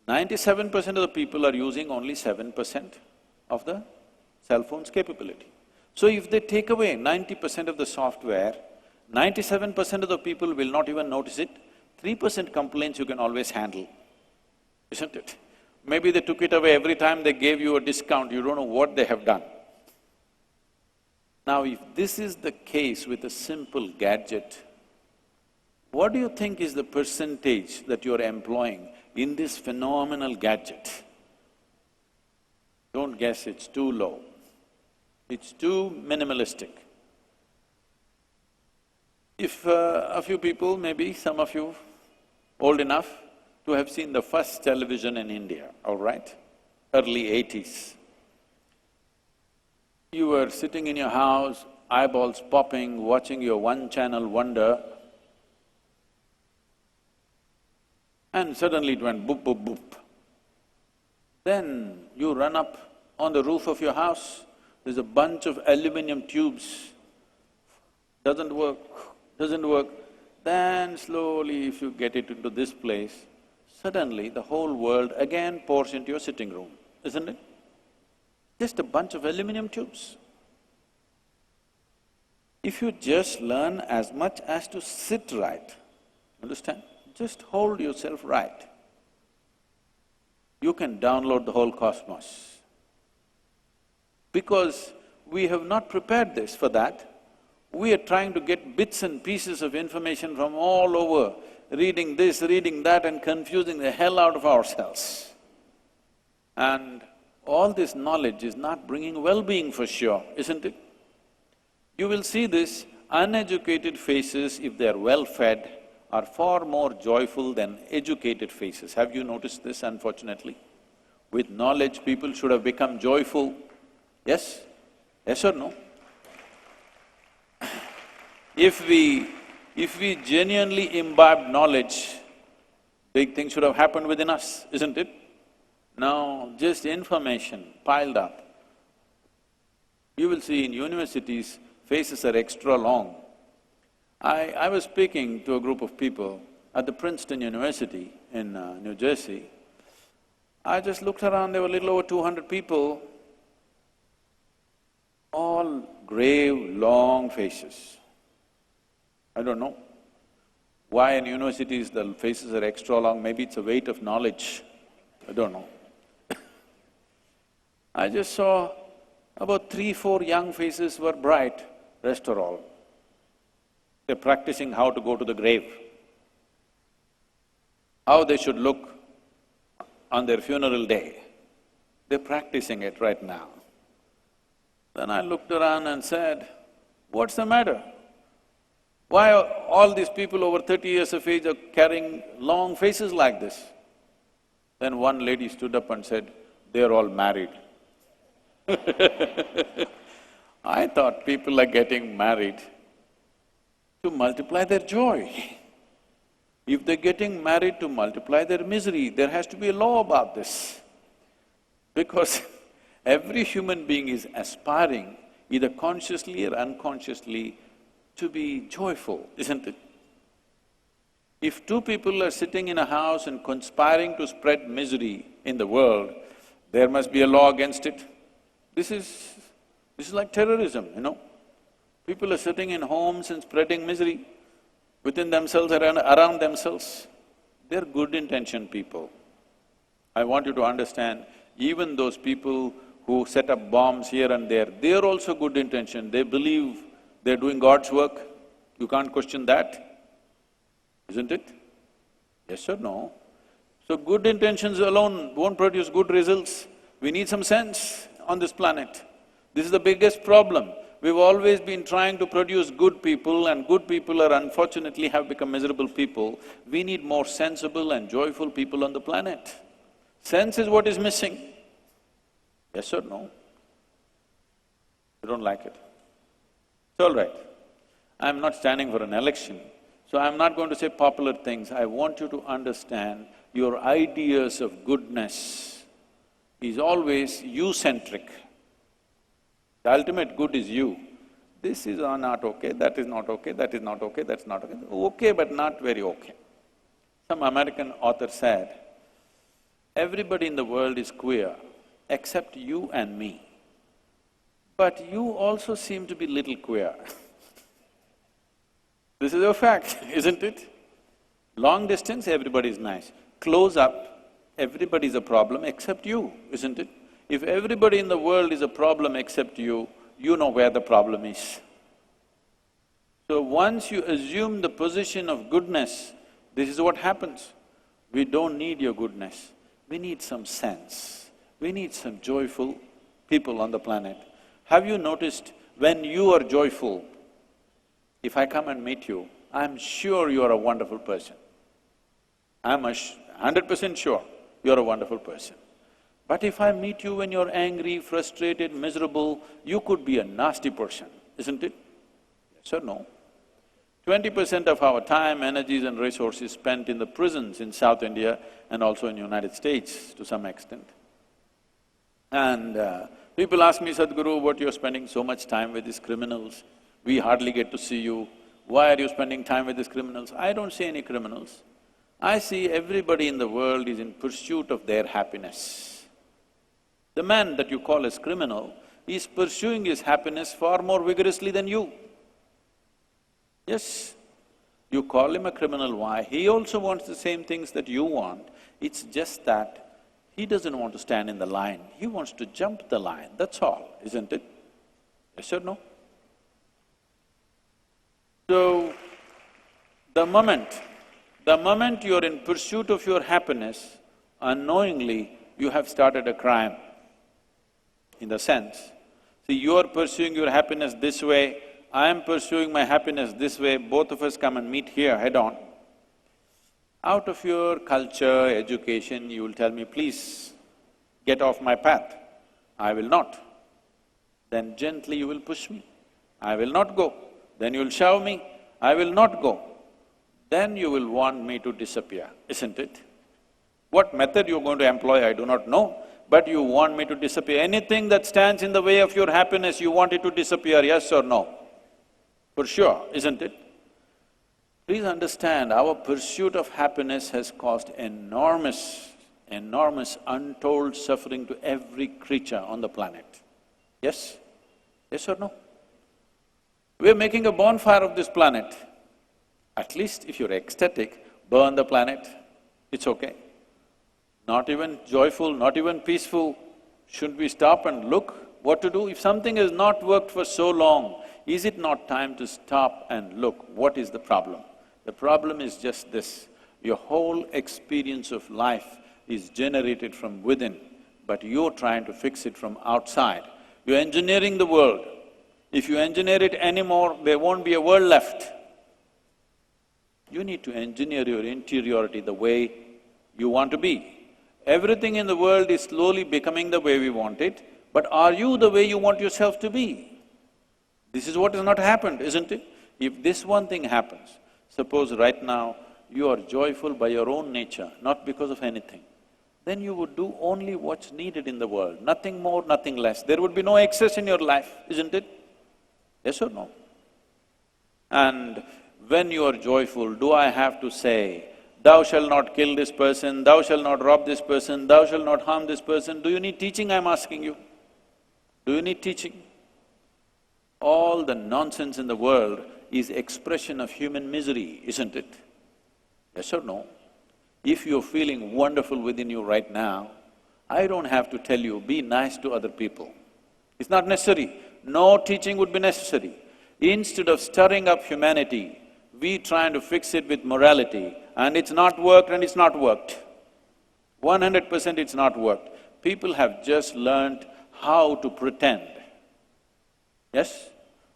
97% of the people are using only 7% of the cell phone's capability. So if they take away 90% of the software, 97% of the people will not even notice it. 3% complaints you can always handle, isn't it? Maybe they took it away every time they gave you a discount, you don't know what they have done. Now, if this is the case with a simple gadget, what do you think is the percentage that you're employing in this phenomenal gadget? Don't guess, it's too low. It's too minimalistic. If a few people, maybe some of you old enough to have seen the first television in India, all right? Early 80s. You were sitting in your house, eyeballs popping, watching your one-channel wonder, and suddenly it went boop, boop, boop. Then you run up on the roof of your house, there's a bunch of aluminum tubes, doesn't work, doesn't work. Then slowly if you get it into this place, suddenly the whole world again pours into your sitting room, isn't it? Just a bunch of aluminum tubes. If you just learn as much as to sit right, understand? Just hold yourself right, you can download the whole cosmos. Because we have not prepared this for that, we are trying to get bits and pieces of information from all over, reading this, reading that and confusing the hell out of ourselves. And all this knowledge is not bringing well-being for sure, isn't it? You will see this, uneducated faces, if they're well-fed, are far more joyful than educated faces. Have you noticed this, unfortunately? With knowledge, people should have become joyful. Yes? Yes or no? If we genuinely imbibe knowledge, big things should have happened within us, isn't it? Now, just information piled up. You will see in universities, faces are extra long. I was speaking to a group of people at the Princeton University in New Jersey. I just looked around, there were a little over 200 people, all grave, long faces. I don't know why in universities the faces are extra long, maybe it's a weight of knowledge, I don't know. I just saw about 3, 4 young faces were bright, rest are all. They're practicing how to go to the grave, how they should look on their funeral day. They're practicing it right now. Then I looked around and said, what's the matter? Why are all these people over 30 years of age are carrying long faces like this? Then one lady stood up and said, they're all married. I thought people are getting married to multiply their joy. If they're getting married to multiply their misery, there has to be a law about this. Because every human being is aspiring, either consciously or unconsciously, to be joyful, isn't it? If two people are sitting in a house and conspiring to spread misery in the world, there must be a law against it. This is like terrorism, you know. People are sitting in homes and spreading misery within themselves, around themselves. They're good-intentioned people. I want you to understand, even those people who set up bombs here and there, they're also good-intentioned. They believe they're doing God's work. You can't question that, isn't it? Yes or no? So good intentions alone won't produce good results. We need some sense on this planet. This is the biggest problem. We've always been trying to produce good people, and good people are unfortunately have become miserable people. We need more sensible and joyful people on the planet. Sense is what is missing. Yes or no? You don't like it? It's all right. I'm not standing for an election, so I'm not going to say popular things. I want you to understand your ideas of goodness is always you-centric. The ultimate good is you. This is not okay, that is not okay, that is not okay, that's not okay. Okay, but not very okay. Some American author said, everybody in the world is queer except you and me. But you also seem to be little queer. This is a fact, isn't it? Long distance, everybody is nice. Close up, everybody is a problem except you, isn't it? If everybody in the world is a problem except you, you know where the problem is. So once you assume the position of goodness, this is what happens. We don't need your goodness, we need some sense. We need some joyful people on the planet. Have you noticed, when you are joyful, if I come and meet you, I'm sure you are a wonderful person. I'm 100% sure you're a wonderful person. But if I meet you when you're angry, frustrated, miserable, you could be a nasty person, isn't it? Yes or no? 20% of our time, energies and resources spent in the prisons in South India and also in United States to some extent. And people ask me, Sadhguru, what you're spending so much time with these criminals? We hardly get to see you. Why are you spending time with these criminals? I don't see any criminals. I see everybody in the world is in pursuit of their happiness. The man that you call as criminal is pursuing his happiness far more vigorously than you. Yes, you call him a criminal, why? He also wants the same things that you want. It's just that he doesn't want to stand in the line, he wants to jump the line, that's all, isn't it? Yes or no? So, the moment you're in pursuit of your happiness, unknowingly you have started a crime. In the sense, see, you're pursuing your happiness this way, I am pursuing my happiness this way, both of us come and meet here head-on. Out of your culture, education, you will tell me, please get off my path. I will not. Then gently you will push me. I will not go. Then you will shove me. I will not go. Then you will want me to disappear, isn't it? What method you're going to employ, I do not know, but you want me to disappear. Anything that stands in the way of your happiness, you want it to disappear, yes or no? For sure, isn't it? Please understand, our pursuit of happiness has caused enormous untold suffering to every creature on the planet. Yes? Yes or no? We're making a bonfire of this planet. At least if you're ecstatic, burn the planet, it's okay. Not even joyful, not even peaceful, should we stop and look what to do? If something has not worked for so long, is it not time to stop and look what is the problem? The problem is just this, your whole experience of life is generated from within, but you're trying to fix it from outside. You're engineering the world. If you engineer it anymore, there won't be a world left. You need to engineer your interiority the way you want to be. Everything in the world is slowly becoming the way we want it, but are you the way you want yourself to be? This is what has not happened, isn't it? If this one thing happens, suppose right now you are joyful by your own nature, not because of anything, then you would do only what's needed in the world, nothing more, nothing less. There would be no excess in your life, isn't it? Yes or no? And when you are joyful, do I have to say, thou shalt not kill this person, thou shalt not rob this person, thou shalt not harm this person? Do you need teaching, I'm asking you? Do you need teaching? All the nonsense in the world is expression of human misery, isn't it? Yes or no? If you're feeling wonderful within you right now, I don't have to tell you, be nice to other people. It's not necessary. No teaching would be necessary. Instead of stirring up humanity, we trying to fix it with morality, and it's not worked and it's not worked. 100% it's not worked. People have just learned how to pretend. Yes?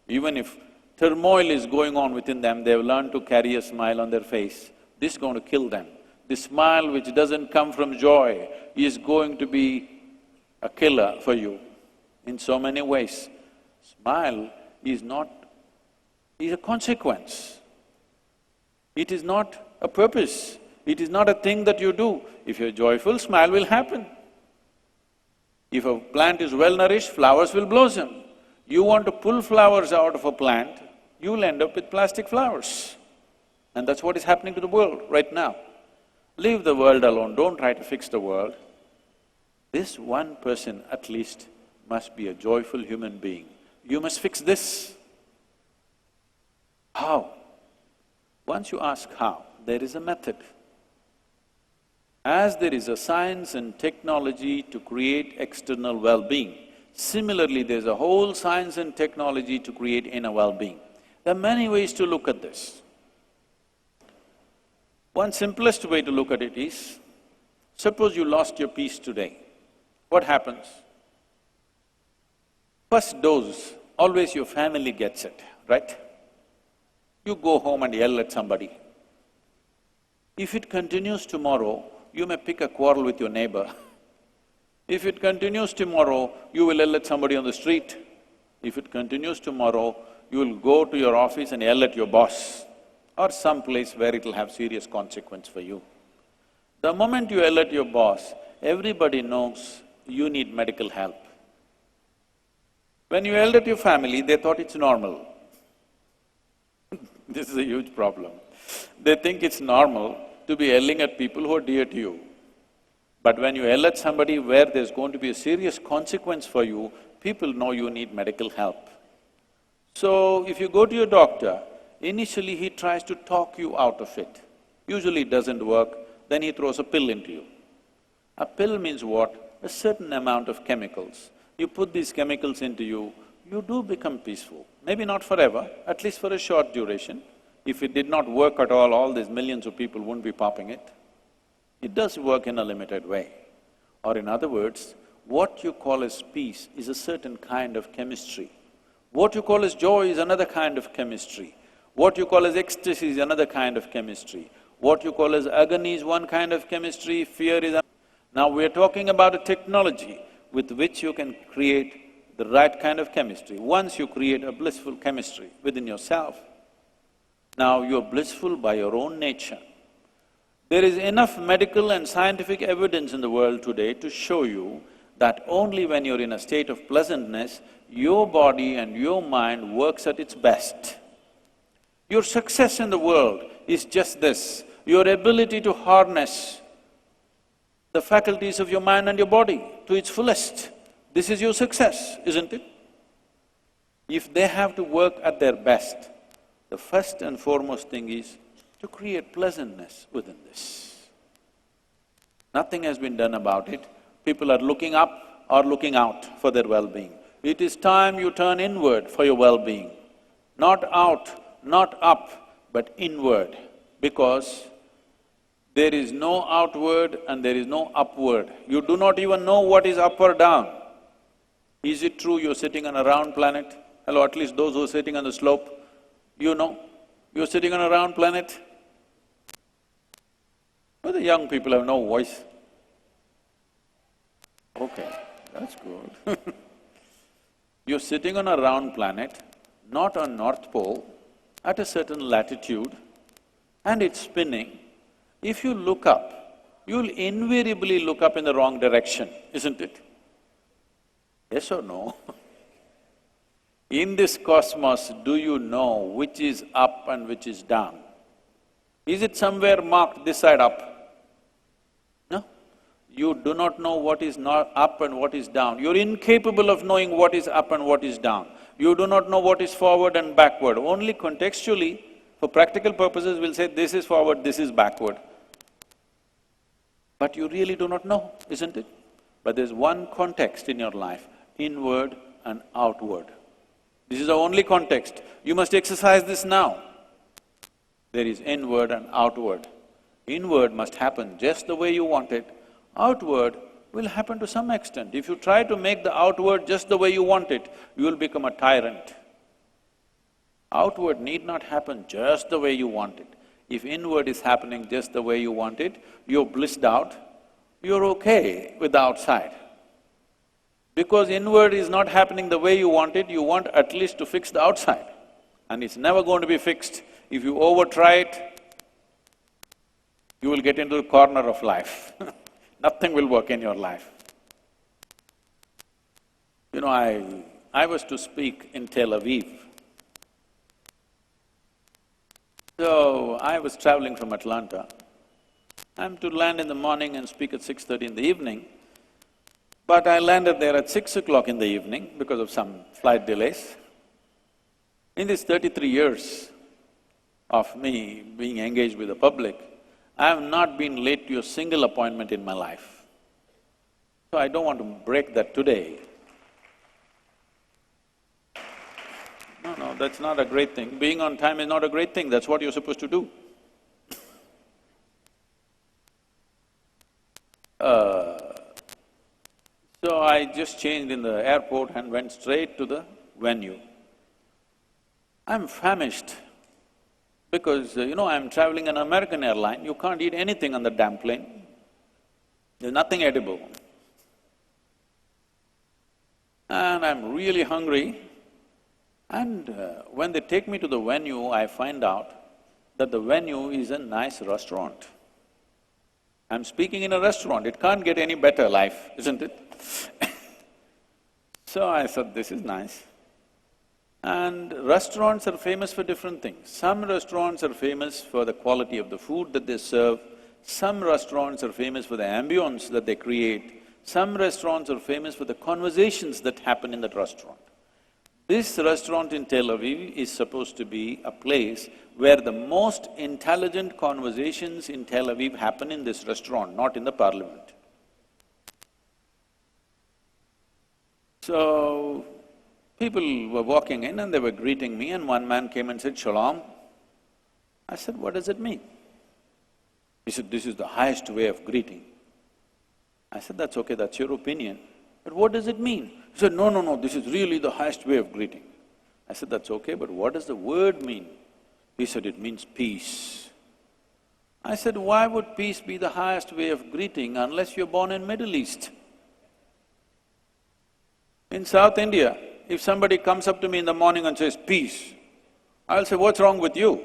Even if turmoil is going on within them, they've learned to carry a smile on their face. This is going to kill them. This smile which doesn't come from joy is going to be a killer for you in so many ways. Smile is a consequence. It is not a purpose. It is not a thing that you do. If you're joyful, smile will happen. If a plant is well-nourished, flowers will blossom. You want to pull flowers out of a plant, you'll end up with plastic flowers. And that's what is happening to the world right now. Leave the world alone, don't try to fix the world. This one person at least must be a joyful human being. You must fix this. How? Once you ask how, there is a method. As there is a science and technology to create external well-being, similarly there's a whole science and technology to create inner well-being. There are many ways to look at this. One simplest way to look at it is, suppose you lost your peace today, what happens? First dose, always your family gets it, right? You go home and yell at somebody. If it continues tomorrow, you may pick a quarrel with your neighbor. If it continues tomorrow, you will yell at somebody on the street. If it continues tomorrow, you will go to your office and yell at your boss or some place where it'll have serious consequence for you. The moment you yell at your boss, everybody knows you need medical help. When you yelled at your family, they thought it's normal. This is a huge problem. They think it's normal to be yelling at people who are dear to you. But when you yell at somebody where there's going to be a serious consequence for you, people know you need medical help. So, if you go to your doctor, initially he tries to talk you out of it. Usually it doesn't work, then he throws a pill into you. A pill means what? A certain amount of chemicals. You put these chemicals into you, you do become peaceful. Maybe not forever, at least for a short duration. If it did not work at all these millions of people wouldn't be popping it. It does work in a limited way. Or in other words, what you call as peace is a certain kind of chemistry. What you call as joy is another kind of chemistry. What you call as ecstasy is another kind of chemistry. What you call as agony is one kind of chemistry, fear is… Now we're talking about a technology with which you can create the right kind of chemistry. Once you create a blissful chemistry within yourself, now you're blissful by your own nature. There is enough medical and scientific evidence in the world today to show you that only when you're in a state of pleasantness, your body and your mind works at its best. Your success in the world is just this, your ability to harness the faculties of your mind and your body to its fullest. This is your success, isn't it? If they have to work at their best, the first and foremost thing is to create pleasantness within this. Nothing has been done about it. People are looking up or looking out for their well-being. It is time you turn inward for your well-being. Not out, not up, but inward, because there is no outward and there is no upward. You do not even know what is up or down. Is it true you're sitting on a round planet? Hello, at least those who are sitting on the slope, you know, you're sitting on a round planet. But the young people have no voice. Okay, that's good. You're sitting on a round planet, not on North Pole, at a certain latitude, and it's spinning. If you look up, you'll invariably look up in the wrong direction, isn't it? Yes or no? In this cosmos, do you know which is up and which is down? Is it somewhere marked this side up? No. You do not know what is not up and what is down. You're incapable of knowing what is up and what is down. You do not know what is forward and backward. Only contextually, for practical purposes, we'll say this is forward, this is backward. But you really do not know, isn't it? But there's one context in your life, inward and outward. This is the only context. You must exercise this now. There is inward and outward. Inward must happen just the way you want it. Outward will happen to some extent. If you try to make the outward just the way you want it, you will become a tyrant. Outward need not happen just the way you want it. If inward is happening just the way you want it, you're blissed out, you're okay with the outside. Because inward is not happening the way you want it, you want at least to fix the outside. And it's never going to be fixed. If you over-try it, you will get into the corner of life. Nothing will work in your life. You know, I was to speak in Tel Aviv. So, I was traveling from Atlanta. I'm to land in the morning and speak at 6:30 in the evening, but I landed there at 6 o'clock in the evening because of some flight delays. In these 33 years of me being engaged with the public, I have not been late to a single appointment in my life. So I don't want to break that today. No, that's not a great thing. Being on time is not a great thing, that's what you're supposed to do. So I just changed in the airport and went straight to the venue. I'm famished because, I'm traveling an American airline, you can't eat anything on the damn plane. There's nothing edible. And I'm really hungry. And when they take me to the venue, I find out that the venue is a nice restaurant. I'm speaking in a restaurant, it can't get any better life, isn't it? So I thought, this is nice. And restaurants are famous for different things. Some restaurants are famous for the quality of the food that they serve, some restaurants are famous for the ambience that they create, some restaurants are famous for the conversations that happen in that restaurant. This restaurant in Tel Aviv is supposed to be a place where the most intelligent conversations in Tel Aviv happen in this restaurant, not in the parliament. So, people were walking in and they were greeting me, and one man came and said, "Shalom." I said, "What does it mean?" He said, "This is the highest way of greeting." I said, "That's okay, that's your opinion. But what does it mean?" He said, No, this is really the highest way of greeting." I said, "That's okay, but what does the word mean?" He said, "It means peace." I said, why would peace be the highest way of greeting unless you're born in Middle East? In South India, if somebody comes up to me in the morning and says, peace, I'll say, what's wrong with you?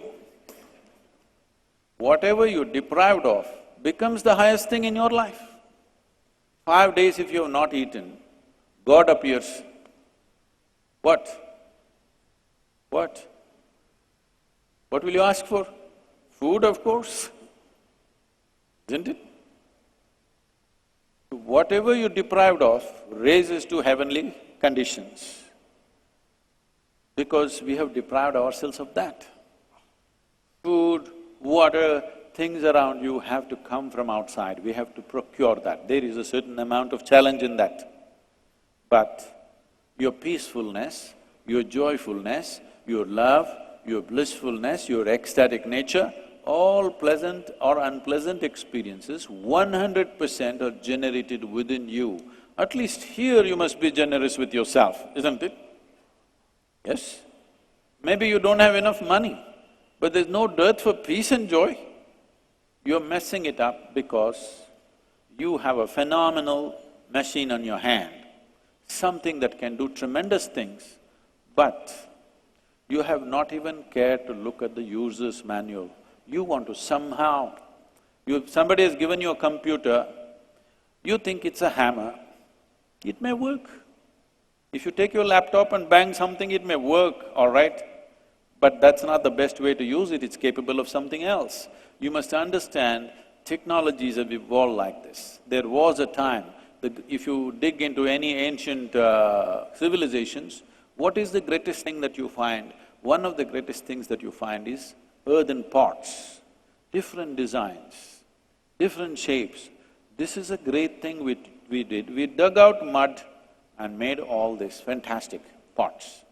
Whatever you're deprived of becomes the highest thing in your life. 5 days if you have not eaten, God appears. What? What? What will you ask for? Food, of course, isn't it? Whatever you're deprived of raises to heavenly conditions, because we have deprived ourselves of that. Food, water, things around you have to come from outside, we have to procure that. There is a certain amount of challenge in that. But your peacefulness, your joyfulness, your love, your blissfulness, your ecstatic nature, all pleasant or unpleasant experiences, 100% are generated within you. At least here you must be generous with yourself, isn't it? Yes? Maybe you don't have enough money, but there's no dearth for peace and joy. You're messing it up because you have a phenomenal machine on your hand, something that can do tremendous things, but you have not even cared to look at the user's manual. You want to somehow… somebody has given you a computer, you think it's a hammer, it may work. If you take your laptop and bang something, it may work, all right, but that's not the best way to use it, it's capable of something else. You must understand, technologies have evolved like this. There was a time, if you dig into any ancient civilizations, what is the greatest thing that you find? One of the greatest things that you find is earthen pots, different designs, different shapes. This is a great thing we did. We dug out mud and made all these fantastic pots.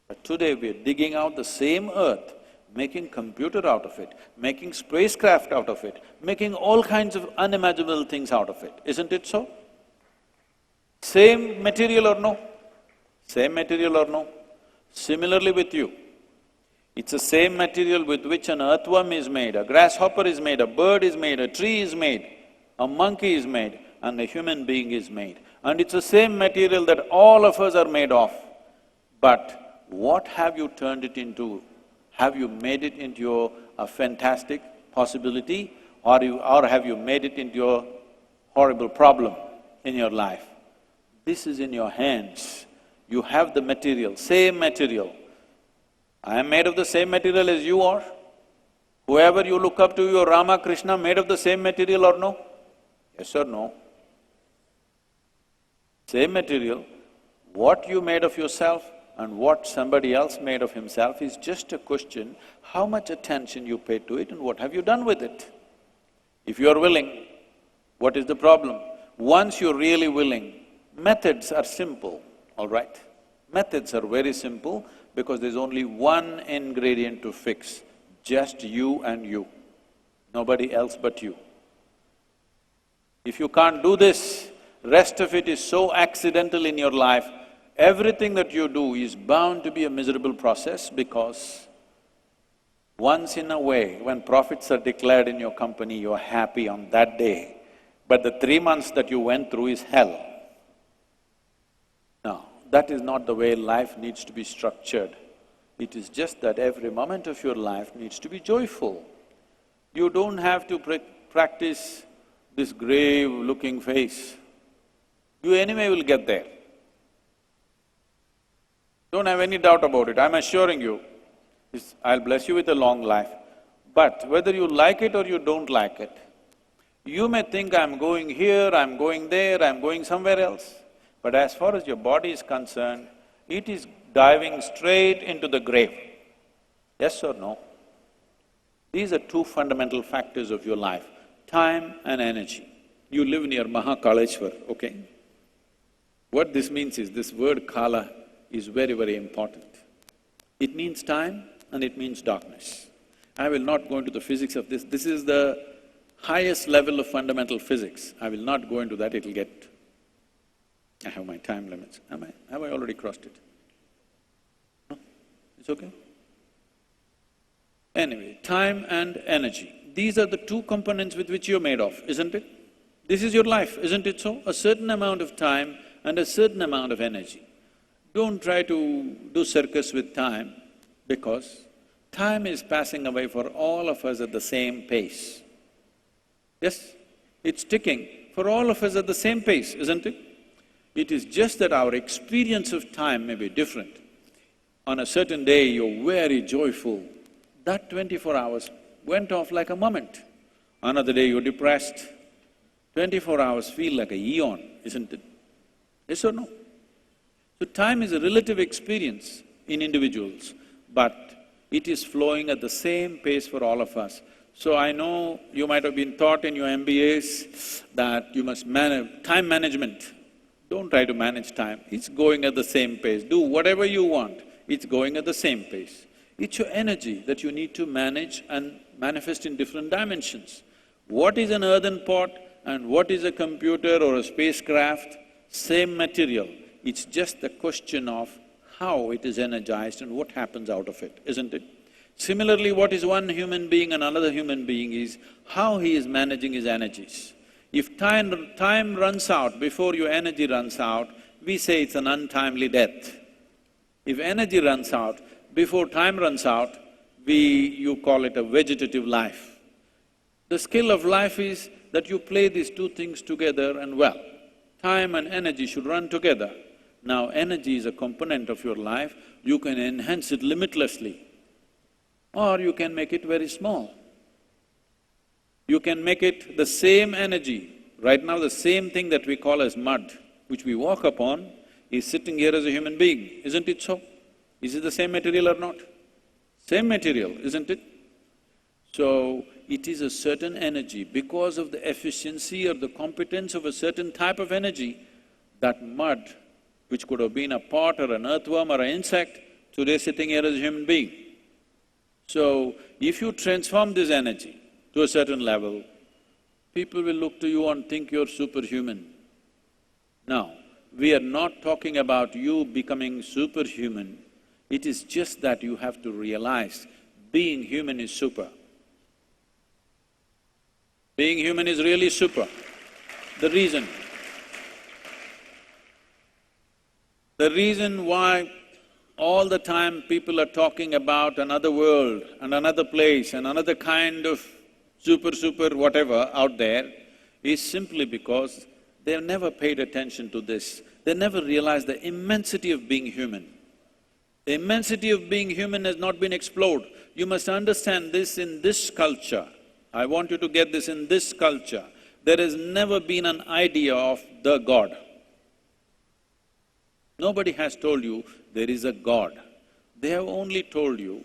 But today we're digging out the same earth, making computer out of it, making spacecraft out of it, making all kinds of unimaginable things out of it, isn't it so? Same material or no? Same material or no? Similarly with you, it's the same material with which an earthworm is made, a grasshopper is made, a bird is made, a tree is made, a monkey is made, and a human being is made. And it's the same material that all of us are made of. But what have you turned it into? Have you made it into a fantastic possibility, or have you made it into a horrible problem in your life? This is in your hands. You have the material, same material. I am made of the same material as you are. Whoever you look up to, your Rama, Krishna, made of the same material or no? Yes or no? Same material. What you made of yourself and what somebody else made of himself is just a question how much attention you pay to it and what have you done with it. If you are willing, what is the problem? Once you're really willing, methods are simple, all right? Methods are very simple because there's only one ingredient to fix, just you and you, nobody else but you. If you can't do this, rest of it is so accidental in your life, everything that you do is bound to be a miserable process because once in a way, when profits are declared in your company, you're happy on that day, but the 3 months that you went through is hell. No, that is not the way life needs to be structured. It is just that every moment of your life needs to be joyful. You don't have to practice this grave-looking face. You anyway will get there. Don't have any doubt about it, I'm assuring you, I'll bless you with a long life. But whether you like it or you don't like it, you may think I'm going here, I'm going there, I'm going somewhere else. But as far as your body is concerned, it is diving straight into the grave. Yes or no? These are two fundamental factors of your life, time and energy. You live near Mahakaleshwar, okay? What this means is, this word kala is very, very important. It means time and it means darkness. I will not go into the physics of this. This is the highest level of fundamental physics. I will not go into that, it'll get… I have my time limits. Have I already crossed it? No? It's okay? Anyway, time and energy, these are the two components with which you're made of, isn't it? This is your life, isn't it so? A certain amount of time and a certain amount of energy. Don't try to do circus with time, because time is passing away for all of us at the same pace. Yes, it's ticking for all of us at the same pace, isn't it? It is just that our experience of time may be different. On a certain day, you're very joyful. That 24 hours went off like a moment. Another day, you're depressed. 24 hours feel like a eon, isn't it? Yes or no? So time is a relative experience in individuals, but it is flowing at the same pace for all of us. So I know you might have been taught in your MBAs that you must manage… time management. Don't try to manage time, it's going at the same pace. Do whatever you want, it's going at the same pace. It's your energy that you need to manage and manifest in different dimensions. What is an earthen pot and what is a computer or a spacecraft? Same material. It's just the question of how it is energized and what happens out of it, isn't it? Similarly, what is one human being and another human being is how he is managing his energies. If time runs out before your energy runs out, we say it's an untimely death. If energy runs out before time runs out, you call it a vegetative life. The skill of life is that you play these two things together and well. Time and energy should run together. Now, energy is a component of your life, you can enhance it limitlessly, or you can make it very small. You can make it the same energy. Right now, the same thing that we call as mud, which we walk upon, is sitting here as a human being, isn't it so? Is it the same material or not? Same material, isn't it? So, it is a certain energy. Because of the efficiency or the competence of a certain type of energy, that mud, which could have been a pot or an earthworm or an insect, today sitting here as a human being. So, if you transform this energy to a certain level, people will look to you and think you're superhuman. Now, we are not talking about you becoming superhuman, it is just that you have to realize being human is super. Being human is really super. The reason why all the time people are talking about another world and another place and another kind of super whatever out there is simply because they've never paid attention to this. They never realized the immensity of being human. The immensity of being human has not been explored. You must understand this in this culture. I want you to get this in this culture. There has never been an idea of the God. Nobody has told you there is a God. They have only told you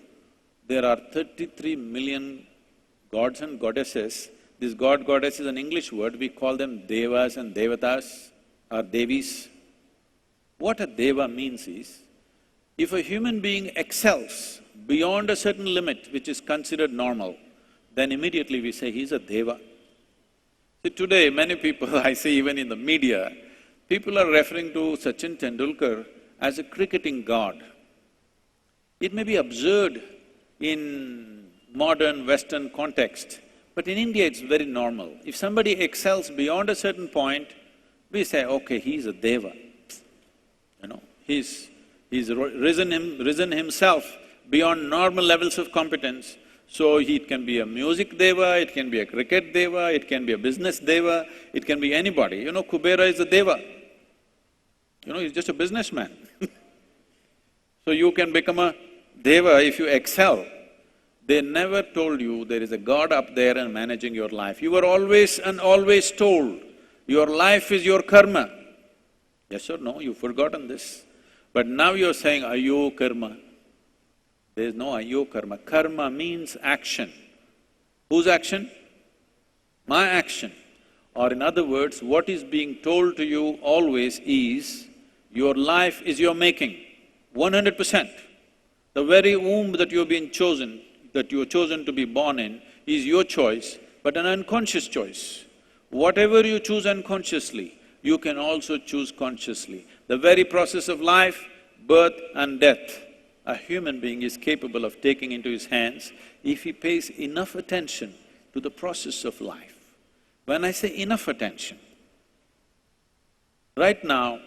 there are 33 million gods and goddesses. This god, goddess is an English word, we call them devas and devatas or devis. What a deva means is, if a human being excels beyond a certain limit which is considered normal, then immediately we say he's a deva. See, today many people I see even in the media, people are referring to Sachin Tendulkar as a cricketing god. It may be absurd in modern Western context, but in India it's very normal. If somebody excels beyond a certain point, we say, okay, he's a deva. You know, he's risen himself beyond normal levels of competence. So it can be a music deva, it can be a cricket deva, it can be a business deva, it can be anybody. You know, Kubera is a deva. You know, he's just a businessman. So you can become a deva if you excel. They never told you there is a God up there and managing your life. You were always and always told, your life is your karma. Yes or no? You've forgotten this. But now you're saying, ayo karma. There is no ayo karma. Karma means action. Whose action? My action. Or in other words, what is being told to you always is, your life is your making, 100%. The very womb that you've been chosen, that you're chosen to be born in, is your choice, but an unconscious choice. Whatever you choose unconsciously, you can also choose consciously. The very process of life, birth and death, a human being is capable of taking into his hands if he pays enough attention, to the process of life. When I say enough attention, right now,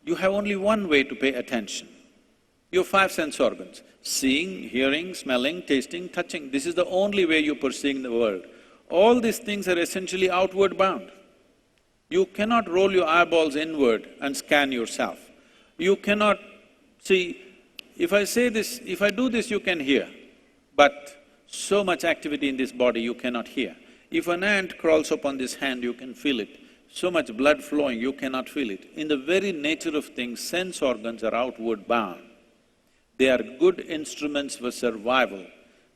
you have only one way to pay attention. Your five sense organs, seeing, hearing, smelling, tasting, touching, this is the only way you're perceiving the world. All these things are essentially outward bound. You cannot roll your eyeballs inward and scan yourself. You cannot… See, if I say this, if I do this, you can hear, but so much activity in this body you cannot hear. If an ant crawls upon this hand, you can feel it. So much blood flowing, you cannot feel it. In the very nature of things, sense organs are outward bound. They are good instruments for survival,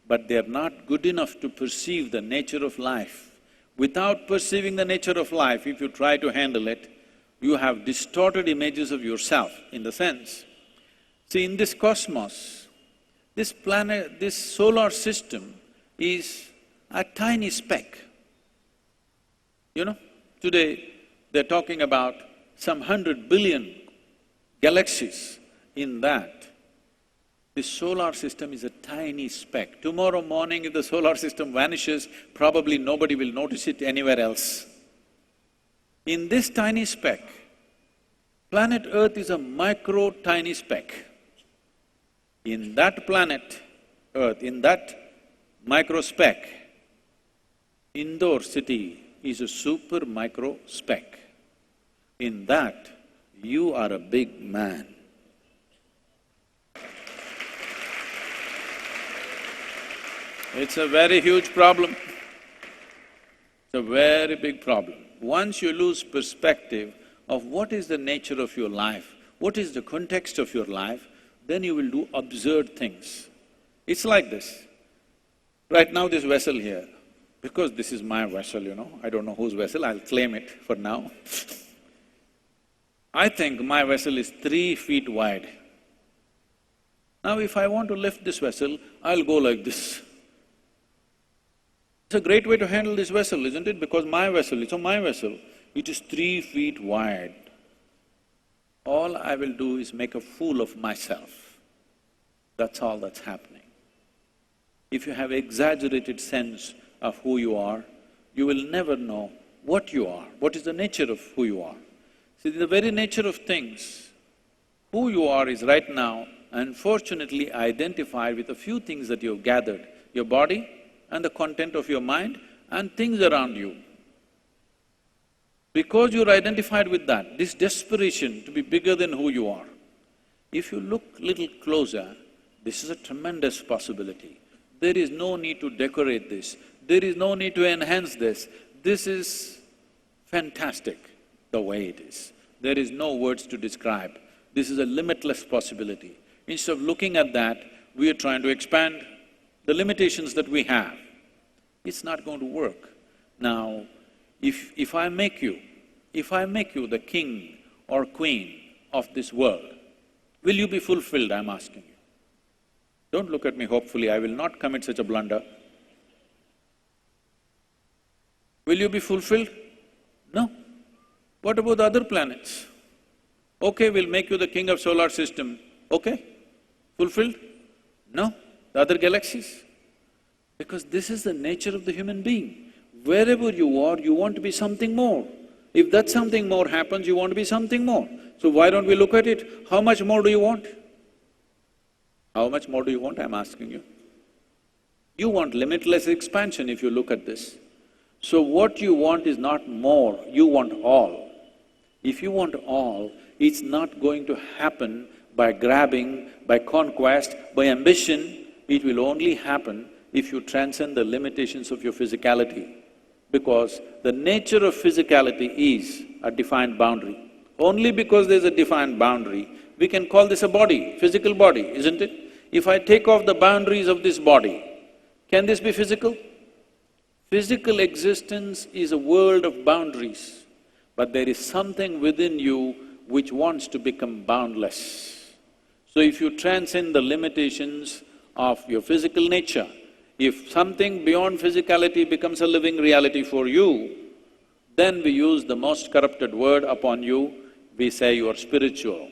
but they are not good enough to perceive the nature of life. Without perceiving the nature of life, if you try to handle it, you have distorted images of yourself in the sense. See, in this cosmos, this planet, this solar system is a tiny speck. Today they're talking about some 100 billion galaxies in that. This solar system is a tiny speck. Tomorrow morning if the solar system vanishes, probably nobody will notice it anywhere else. In this tiny speck, planet Earth is a micro tiny speck. In that planet Earth, in that micro speck, Indore city is a super micro speck. In that, you are a big man. It's a very huge problem. It's a very big problem. Once you lose perspective of what is the nature of your life, what is the context of your life, then you will do absurd things. It's like this. Right now this vessel here, because this is my vessel, I don't know whose vessel, I'll claim it for now. I think my vessel is 3 feet wide. Now if I want to lift this vessel, I'll go like this. It's a great way to handle this vessel, isn't it? Because my vessel, it's my vessel, it is 3 feet wide. All I will do is make a fool of myself. That's all that's happening. If you have exaggerated sense of who you are, you will never know what you are, what is the nature of who you are. See, the very nature of things, who you are is right now unfortunately identified with a few things that you've gathered, your body and the content of your mind and things around you. Because you're identified with that, this desperation to be bigger than who you are, if you look little closer, this is a tremendous possibility. There is no need to decorate this, there is no need to enhance this. This is fantastic the way it is. There is no words to describe. This is a limitless possibility. Instead of looking at that, we are trying to expand the limitations that we have. It's not going to work. Now, if I make you the king or queen of this world, will you be fulfilled, I'm asking you? Don't look at me hopefully, I will not commit such a blunder. Will you be fulfilled? No. What about the other planets? Okay, we'll make you the king of solar system, okay? Fulfilled? No. The other galaxies? Because this is the nature of the human being. Wherever you are, you want to be something more. If that something more happens, you want to be something more. So why don't we look at it? How much more do you want? How much more do you want, I'm asking you? You want limitless expansion if you look at this. So what you want is not more, you want all. If you want all, it's not going to happen by grabbing, by conquest, by ambition. It will only happen if you transcend the limitations of your physicality. Because the nature of physicality is a defined boundary. Only because there's a defined boundary, we can call this a body, physical body, isn't it? If I take off the boundaries of this body, can this be physical? Physical existence is a world of boundaries, but there is something within you which wants to become boundless. So if you transcend the limitations of your physical nature, if something beyond physicality becomes a living reality for you, then we use the most corrupted word upon you, we say you are spiritual.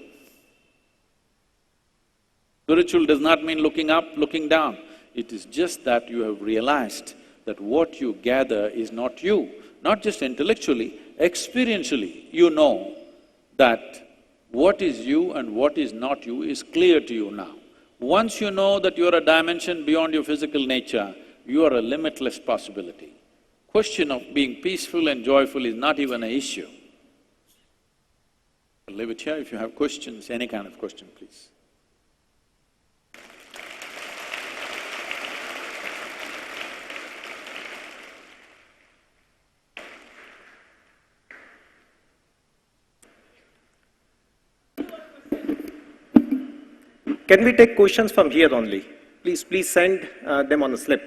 Spiritual does not mean looking up, looking down. It is just that you have realized that what you gather is not you. Not just intellectually, experientially, you know that what is you and what is not you is clear to you now. Once you know that you're a dimension beyond your physical nature, you are a limitless possibility. Question of being peaceful and joyful is not even an issue. I'll leave it here. If you have questions, any kind of question, please. Can we take questions from here only? Please send them on a slip.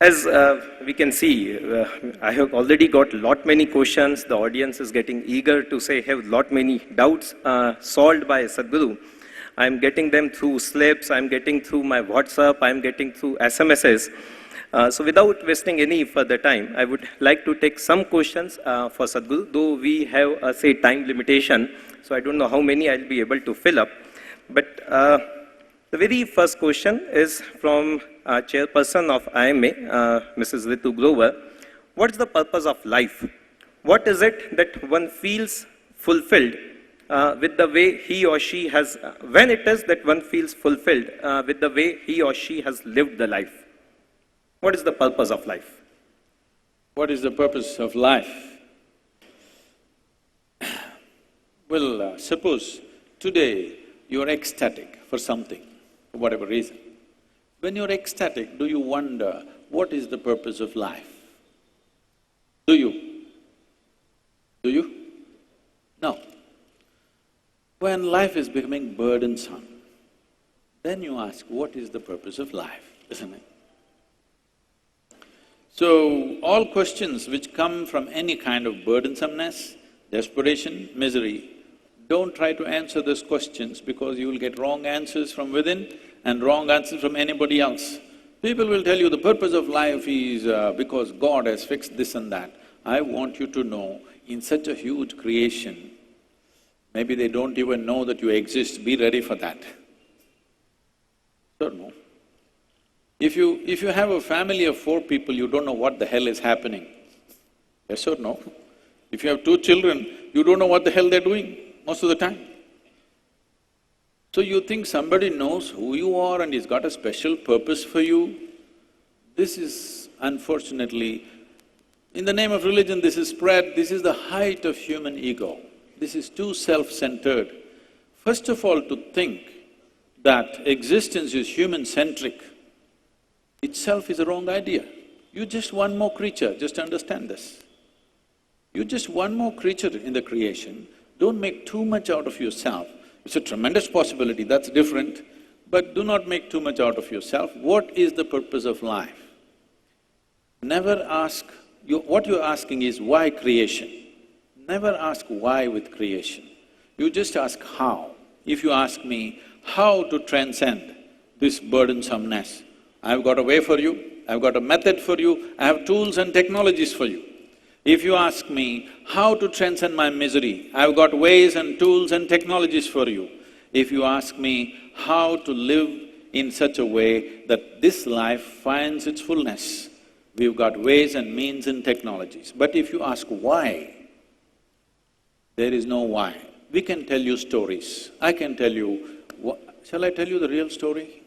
As we can see, I have already got many questions. The audience is getting eager to have many doubts solved by Sadhguru. I'm getting them through slips, I'm getting through my WhatsApp, I'm getting through SMSs. So without wasting any further time, I would like to take some questions for Sadhguru, though we have a time limitation, so I don't know how many I'll be able to fill up. But the very first question is from chairperson of IMA, Mrs. Ritu Grover. What's the purpose of life? What is it that one feels fulfilled with the way he or she has, when it is that one feels fulfilled with the way he or she has lived the life? What is the purpose of life? What is the purpose of life? Well, suppose today you're ecstatic for something, for whatever reason. When you're ecstatic, do you wonder what is the purpose of life? Do you? Do you? No. When life is becoming burdensome, then you ask, what is the purpose of life, isn't it? So, all questions which come from any kind of burdensomeness, desperation, misery, don't try to answer those questions because you will get wrong answers from within and wrong answers from anybody else. People will tell you the purpose of life is because God has fixed this and that. I want you to know, in such a huge creation, maybe they don't even know that you exist, be ready for that. Sure, no? If you have a family of 4 people, you don't know what the hell is happening. Yes or no? If you have 2 children, you don't know what the hell they're doing most of the time. So you think somebody knows who you are and he's got a special purpose for you? This is unfortunately, in the name of religion, this is spread, this is the height of human ego. This is too self-centered. First of all, to think that existence is human-centric itself is a wrong idea. You're just one more creature, just understand this. You're just one more creature in the creation, don't make too much out of yourself. It's a tremendous possibility, that's different, but do not make too much out of yourself. What is the purpose of life? Never ask… what you're asking is why creation? Never ask why with creation. You just ask how. If you ask me how to transcend this burdensomeness, I've got a way for you, I've got a method for you, I have tools and technologies for you. If you ask me how to transcend my misery, I've got ways and tools and technologies for you. If you ask me how to live in such a way that this life finds its fullness, we've got ways and means and technologies. But if you ask why, there is no why. We can tell you stories. I can tell you… shall I tell you the real story?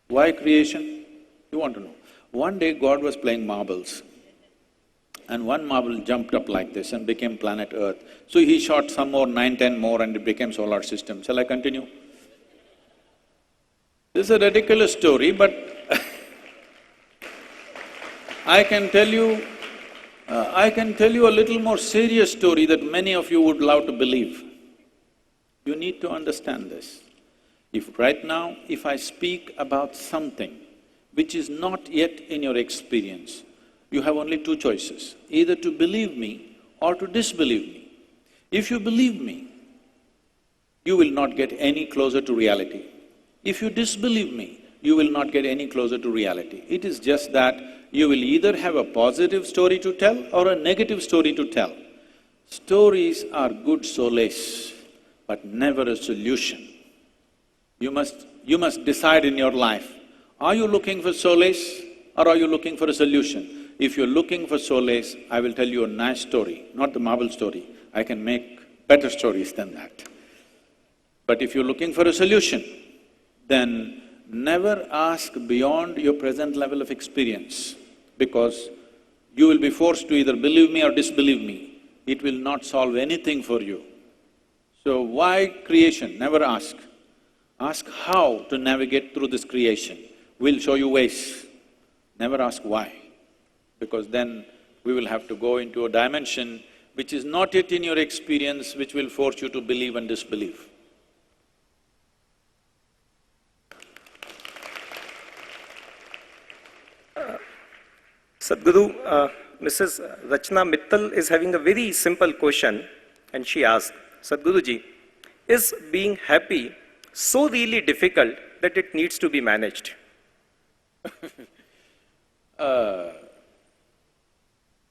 Why creation? You want to know. One day God was playing marbles and one marble jumped up like this and became planet Earth. So he shot some more, 9, 10 more and it became solar system. Shall I continue? This is a ridiculous story, but I can tell you a little more serious story that many of you would love to believe. You need to understand this. If right now, if I speak about something which is not yet in your experience, you have only 2 choices, either to believe me or to disbelieve me. If you believe me, you will not get any closer to reality. If you disbelieve me, you will not get any closer to reality. It is just that you will either have a positive story to tell or a negative story to tell. Stories are good solace, but never a solution. You must decide in your life, are you looking for solace or are you looking for a solution? If you're looking for solace, I will tell you a nice story, not the marble story. I can make better stories than that. But if you're looking for a solution, then never ask beyond your present level of experience, because you will be forced to either believe me or disbelieve me. It will not solve anything for you. So why creation? Never ask. Ask how to navigate through this creation. We'll show you ways. Never ask why, because then we will have to go into a dimension which is not yet in your experience, which will force you to believe and disbelieve. Sadhguru, Mrs. Rachna Mittal is having a very simple question, and she asked, Sadhguruji, is being happy so really difficult that it needs to be managed?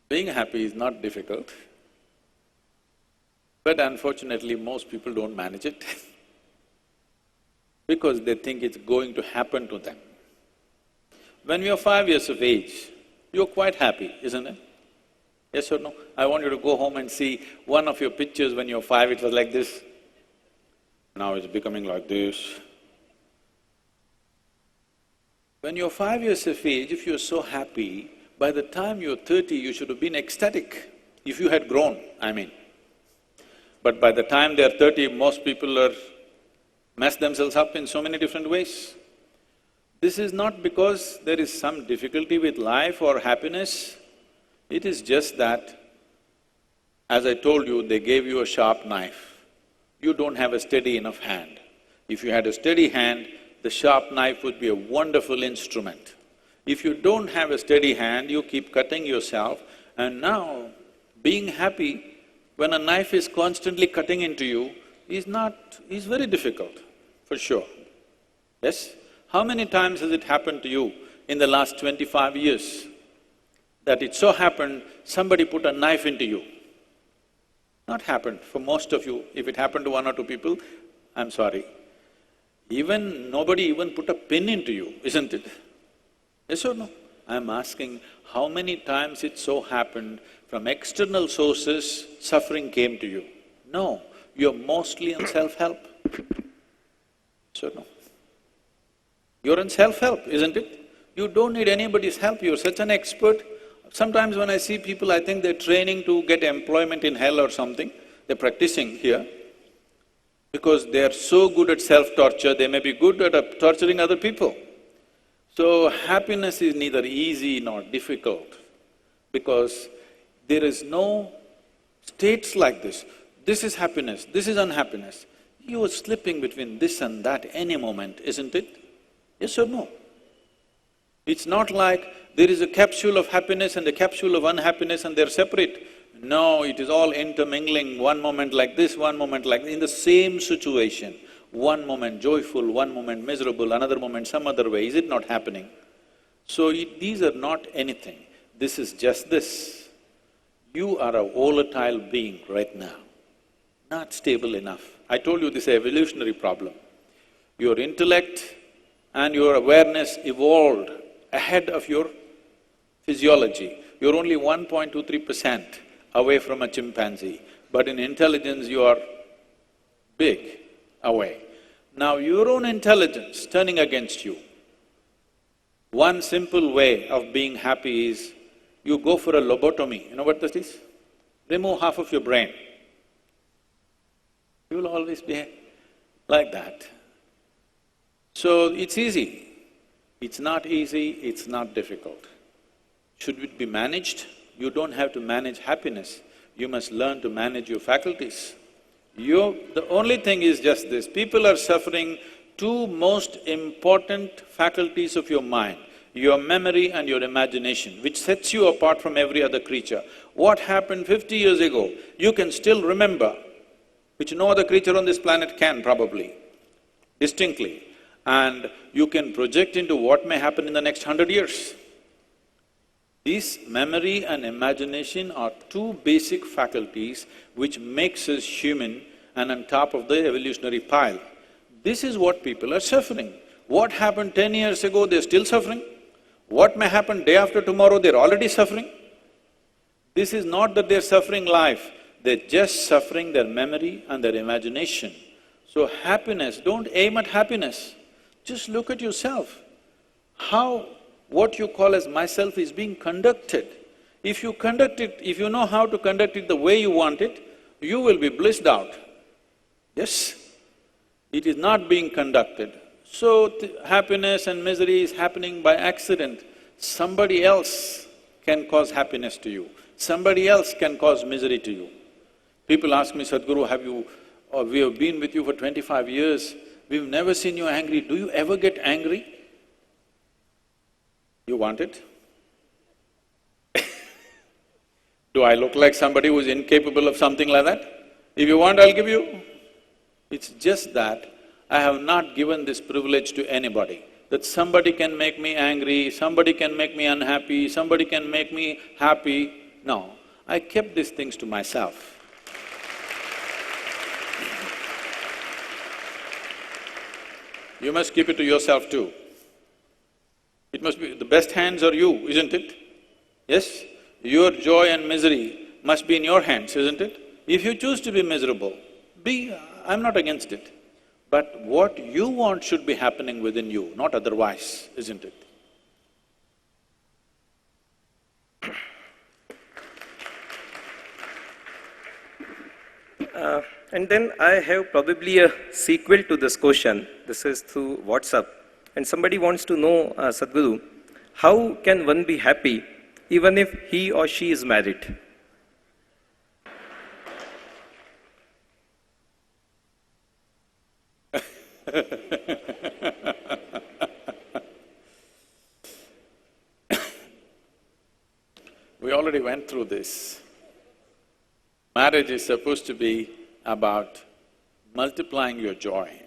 Being happy is not difficult, but unfortunately most people don't manage it because they think it's going to happen to them. When you're 5 years of age, you're quite happy, isn't it? Yes or no? I want you to go home and see one of your pictures when you're 5, it was like this. Now it's becoming like this. When you're 5 years of age, if you're so happy, by the time you're 30, you should have been ecstatic, if you had grown, I mean. But by the time they're 30, most people are mess themselves up in so many different ways. This is not because there is some difficulty with life or happiness, it is just that, as I told you, they gave you a sharp knife. You don't have a steady enough hand. If you had a steady hand, the sharp knife would be a wonderful instrument. If you don't have a steady hand, you keep cutting yourself, and now being happy when a knife is constantly cutting into you is very difficult, for sure. Yes? How many times has it happened to you in the last 25 years that it so happened somebody put a knife into you? Not happened for most of you. If it happened to 1 or 2 people, I'm sorry. Nobody even put a pin into you, isn't it? Yes or no? I'm asking, how many times it so happened from external sources, suffering came to you? No, you're mostly in self-help. Yes or no? You're in self-help, isn't it? You don't need anybody's help, you're such an expert. Sometimes when I see people, I think they're training to get employment in hell or something. They're practicing here. Because they are so good at self-torture, they may be good at torturing other people. So happiness is neither easy nor difficult, because there is no states like this. This is happiness, this is unhappiness. You are slipping between this and that any moment, isn't it? Yes or no? It's not like there is a capsule of happiness and a capsule of unhappiness and they're separate. No, it is all intermingling, one moment like this, one moment like… in the same situation. One moment joyful, one moment miserable, another moment some other way, is it not happening? So these are not anything, this is just this. You are a volatile being right now, not stable enough. I told you this is an evolutionary problem. Your intellect and your awareness evolved ahead of your physiology. You're only 1.23% away from a chimpanzee, but in intelligence you are big away. Now your own intelligence turning against you, one simple way of being happy is you go for a lobotomy. You know what that is? Remove half of your brain. You will always be like that. So it's easy. It's not easy, it's not difficult. Should it be managed? You don't have to manage happiness, you must learn to manage your faculties. The only thing is just this, people are suffering two most important faculties of your mind, your memory and your imagination, which sets you apart from every other creature. What happened 50 years ago, you can still remember, which no other creature on this planet can probably, distinctly, and you can project into what may happen in the next 100 years. These memory and imagination are two basic faculties which makes us human and on top of the evolutionary pile. This is what people are suffering. What happened 10 years ago, they're still suffering. What may happen day after tomorrow, they're already suffering. This is not that they're suffering life, they're just suffering their memory and their imagination. So happiness, don't aim at happiness, just look at yourself. How what you call as myself is being conducted. If you conduct it, if you know how to conduct it the way you want it, you will be blissed out. Yes? It is not being conducted. So happiness and misery is happening by accident. Somebody else can cause happiness to you, somebody else can cause misery to you. People ask me, Sadhguru, we have been with you for 25 years, we've never seen you angry, do you ever get angry? You want it? Do I look like somebody who's incapable of something like that? If you want, I'll give you. It's just that I have not given this privilege to anybody, that somebody can make me angry, somebody can make me unhappy, somebody can make me happy. No, I kept these things to myself. You must keep it to yourself too. It must be… the best hands are you, isn't it? Yes? Your joy and misery must be in your hands, isn't it? If you choose to be miserable, I'm not against it. But what you want should be happening within you, not otherwise, isn't it? And then I have probably a sequel to this question. This is through WhatsApp. And somebody wants to know, Sadhguru, how can one be happy even if he or she is married? We already went through this. Marriage is supposed to be about multiplying your joy.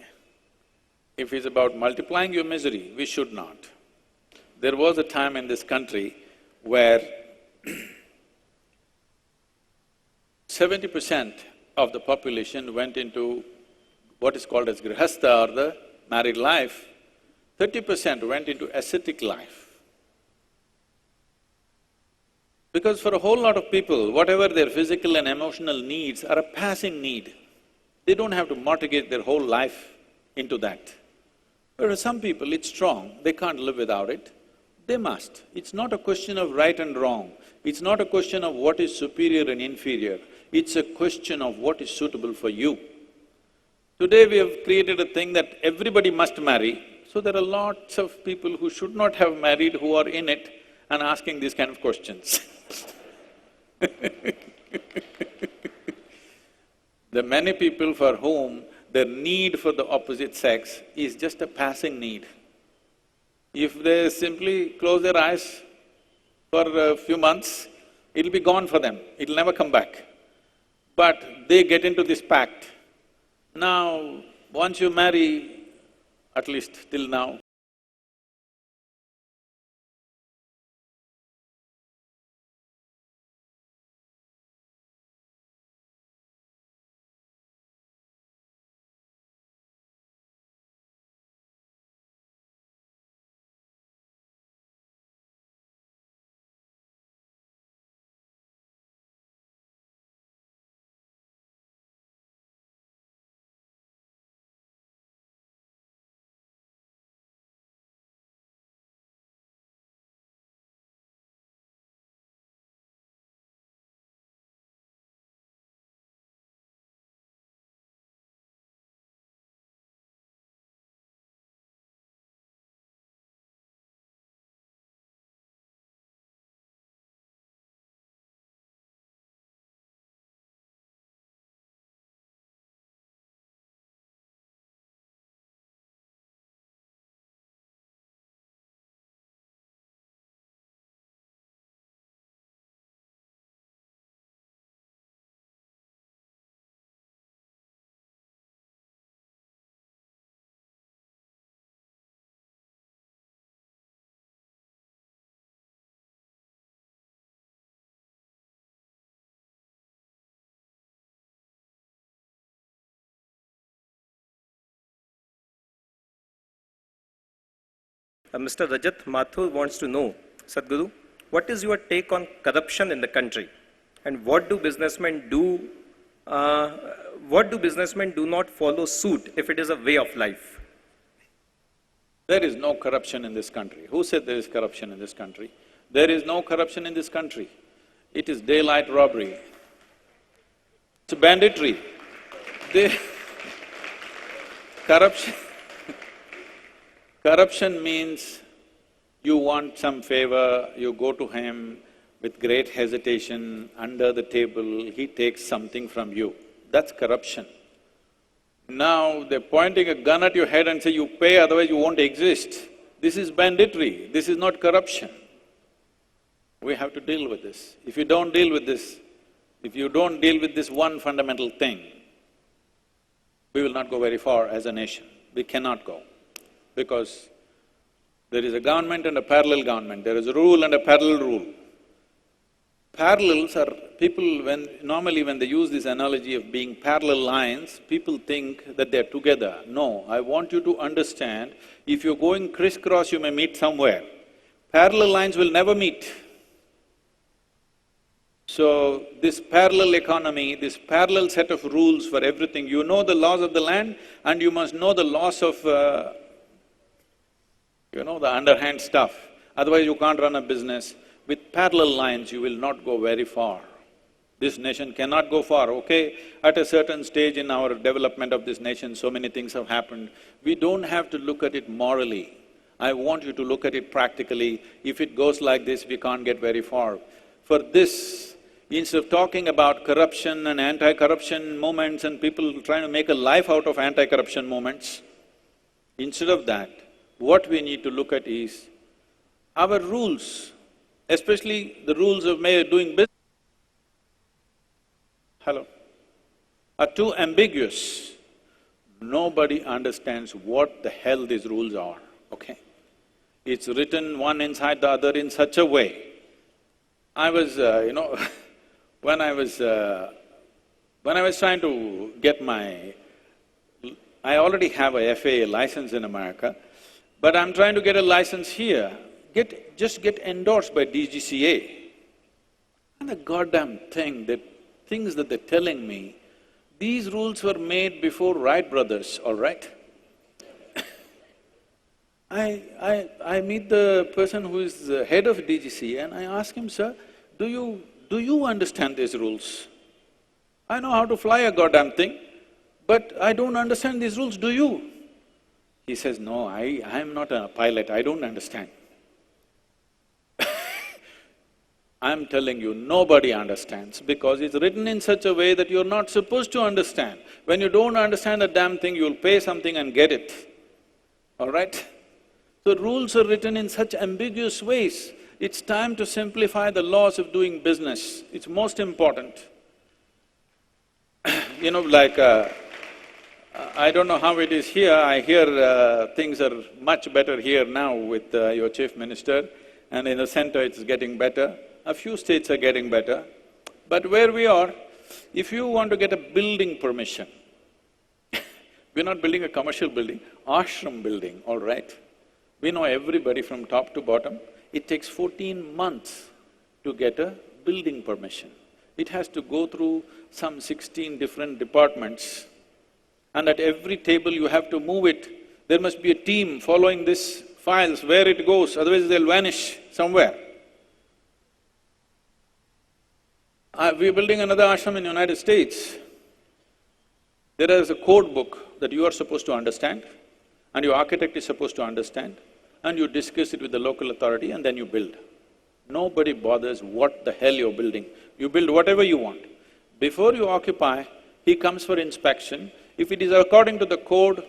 If it's about multiplying your misery, we should not. There was a time in this country where 70% of the population went into what is called as grihastha or the married life, 30% went into ascetic life. Because for a whole lot of people, whatever their physical and emotional needs are a passing need. They don't have to mortgage their whole life into that. But for some people, it's strong, they can't live without it, they must. It's not a question of right and wrong, it's not a question of what is superior and inferior, it's a question of what is suitable for you. Today we have created a thing that everybody must marry, so there are lots of people who should not have married who are in it and asking these kind of questions. There are many people for whom their need for the opposite sex is just a passing need. If they simply close their eyes for a few months, it'll be gone for them, it'll never come back. But they get into this pact. Now, once you marry, at least till now, Mr. Rajat Mathur wants to know, Sadhguru, what is your take on corruption in the country? And what do businessmen do? What do businessmen do not follow suit if it is a way of life? There is no corruption in this country. Who said there is corruption in this country? There is no corruption in this country. It is daylight robbery. It's banditry. Corruption… Corruption means you want some favor, you go to him with great hesitation, under the table, he takes something from you. That's corruption. Now they're pointing a gun at your head and say, you pay, otherwise you won't exist. This is banditry, this is not corruption. We have to deal with this. If you don't deal with this, if you don't deal with this one fundamental thing, we will not go very far as a nation. We cannot go, because there is a government and a parallel government, there is a rule and a parallel rule. Parallels are… people normally when they use this analogy of being parallel lines, people think that they're together. No, I want you to understand, if you're going crisscross, you may meet somewhere. Parallel lines will never meet. So, this parallel economy, this parallel set of rules for everything, you know the laws of the land and you must know the laws of, the underhand stuff, otherwise you can't run a business. With parallel lines, you will not go very far. This nation cannot go far, okay? At a certain stage in our development of this nation, so many things have happened. We don't have to look at it morally. I want you to look at it practically. If it goes like this, we can't get very far. For this, instead of talking about corruption and anti-corruption movements and people trying to make a life out of anti-corruption movements, instead of that, what we need to look at is our rules, especially the rules of doing business, are too ambiguous. Nobody understands what the hell these rules are, okay? It's written one inside the other in such a way. I was, when I was trying to get my… I already have a FAA license in America, but I'm trying to get a license here, just get endorsed by DGCA. And the goddamn things that they're telling me, these rules were made before Wright brothers, all right? I meet the person who is the head of DGCA and I ask him, sir, do you understand these rules? I know how to fly a goddamn thing, but I don't understand these rules, do you? He says, no, I'm not a pilot, I don't understand. I'm telling you, nobody understands because it's written in such a way that you're not supposed to understand. When you don't understand a damn thing, you'll pay something and get it, all right? So rules are written in such ambiguous ways. It's time to simplify the laws of doing business, it's most important. I don't know how it is here, I hear things are much better here now with your chief minister, and in the center it's getting better. A few states are getting better, but where we are, if you want to get a building permission, we're not building a commercial building, ashram building, all right? We know everybody from top to bottom. It takes 14 months to get a building permission. It has to go through some 16 different departments, and at every table you have to move it. There must be a team following these files, where it goes, otherwise they'll vanish somewhere. We're building another ashram in the United States. There is a code book that you are supposed to understand and your architect is supposed to understand, and you discuss it with the local authority and then you build. Nobody bothers what the hell you're building. You build whatever you want. Before you occupy, he comes for inspection. If it is according to the code,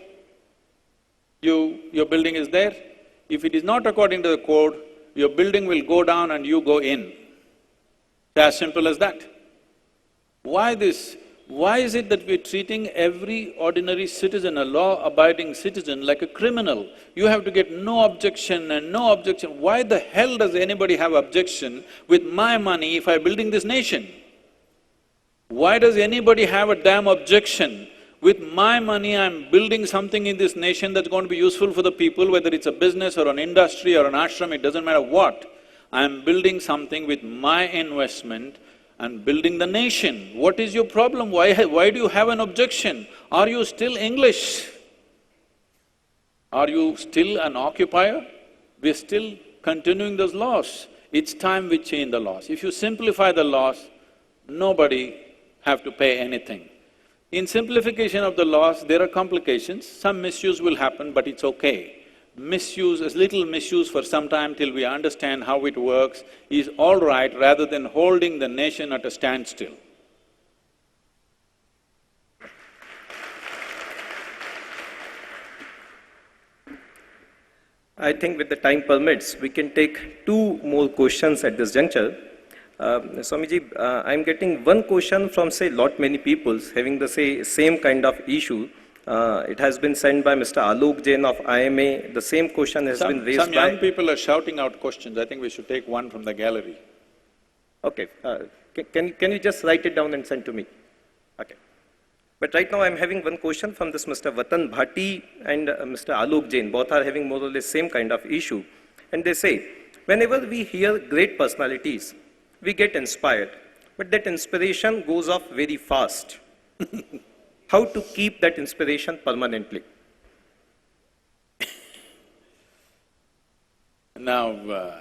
your building is there. If it is not according to the code, your building will go down and you go in. It's as simple as that. Why this? Why is it that we're treating every ordinary citizen, a law-abiding citizen, like a criminal? You have to get no objection and no objection. Why the hell does anybody have objection with my money if I'm building this nation? Why does anybody have a damn objection With my money, I'm building something in this nation that's going to be useful for the people, whether it's a business or an industry or an ashram, it doesn't matter what. I'm building something with my investment and building the nation. What is your problem? Why do you have an objection? Are you still English? Are you still an occupier? We're still continuing those laws. It's time we change the laws. If you simplify the laws, nobody have to pay anything. In simplification of the laws, there are complications, some misuse will happen, but it's okay. Misuse, a little misuse for some time till we understand how it works is all right rather than holding the nation at a standstill. I think with the time permits, we can take two more questions at this juncture. Swamiji, I'm getting one question from say many people having the same kind of issue. It has been sent by Mr. Alok Jain of IMA. The same question has been raised by… Some young people are shouting out questions. I think we should take one from the gallery. Okay. Can you just write it down and send to me? Okay. But right now I'm having one question from this Mr. Vatan Bhati and Mr. Alok Jain. Both are having more or less same kind of issue. And they say, whenever we hear great personalities, we get inspired, but that inspiration goes off very fast. How to keep that inspiration permanently? Now,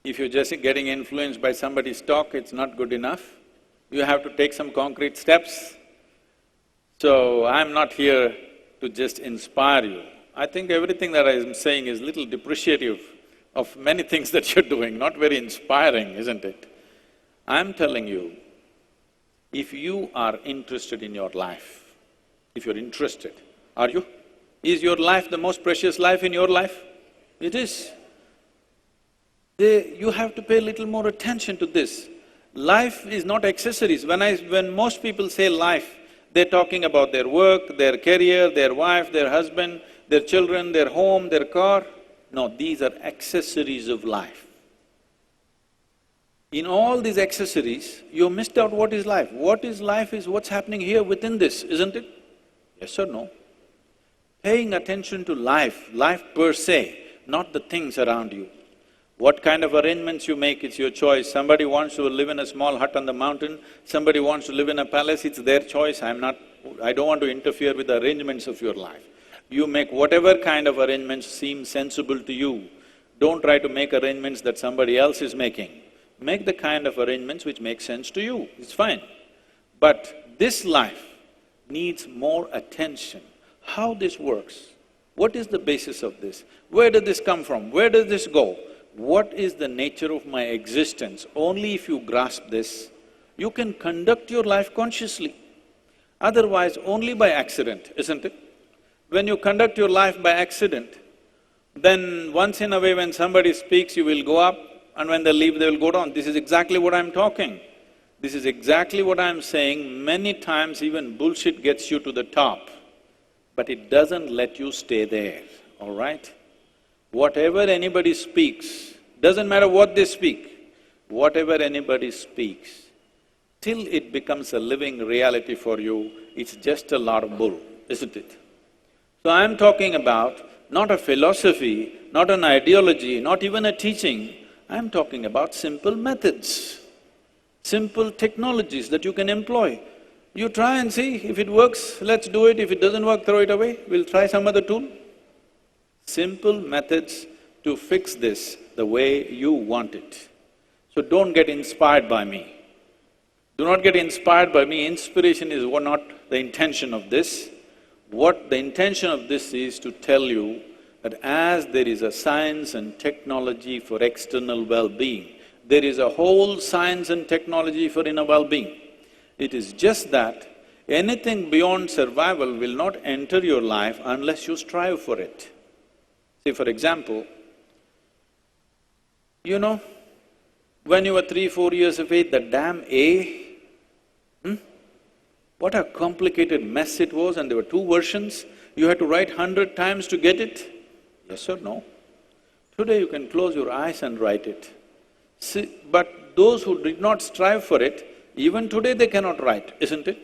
if you're just getting influenced by somebody's talk, it's not good enough. You have to take some concrete steps. So, I'm not here to just inspire you. I think everything that I'm saying is little depreciative of many things that you're doing, not very inspiring, isn't it? I'm telling you, if you are interested in your life, if you're interested, are you? Is your life the most precious life in your life? It is. You have to pay a little more attention to this. Life is not accessories. When most people say life, they're talking about their work, their career, their wife, their husband, their children, their home, their car. No, these are accessories of life. In all these accessories, you missed out what is life. What is life is what's happening here within this, isn't it? Yes or no? Paying attention to life per se, not the things around you. What kind of arrangements you make, it's your choice. Somebody wants to live in a small hut on the mountain, somebody wants to live in a palace, it's their choice. I don't want to interfere with the arrangements of your life. You make whatever kind of arrangements seem sensible to you. Don't try to make arrangements that somebody else is making. Make the kind of arrangements which make sense to you, it's fine. But this life needs more attention. How this works, what is the basis of this? Where did this come from? Where does this go? What is the nature of my existence? Only if you grasp this, you can conduct your life consciously. Otherwise, only by accident, isn't it? When you conduct your life by accident, then once in a way when somebody speaks, you will go up, and when they leave, they will go down. This is exactly what I'm talking. This is exactly what I'm saying. Many times even bullshit gets you to the top, but it doesn't let you stay there, all right? Whatever anybody speaks, doesn't matter what they speak, whatever anybody speaks, till it becomes a living reality for you, it's just a lot of bull, isn't it? So I'm talking about not a philosophy, not an ideology, not even a teaching, I'm talking about simple methods, simple technologies that you can employ. You try and see, if it works, let's do it, if it doesn't work, throw it away, we'll try some other tool. Simple methods to fix this the way you want it. So don't get inspired by me. Do not get inspired by me, inspiration is not the intention of this. What the intention of this is to tell you that as there is a science and technology for external well-being, there is a whole science and technology for inner well-being. It is just that anything beyond survival will not enter your life unless you strive for it. See, for example, you know, when you were 3, 4 years of age, the damn A, what a complicated mess it was, and there were 2 versions, you had to write 100 times to get it. Yes or no? Today you can close your eyes and write it. See, but those who did not strive for it, even today they cannot write, isn't it?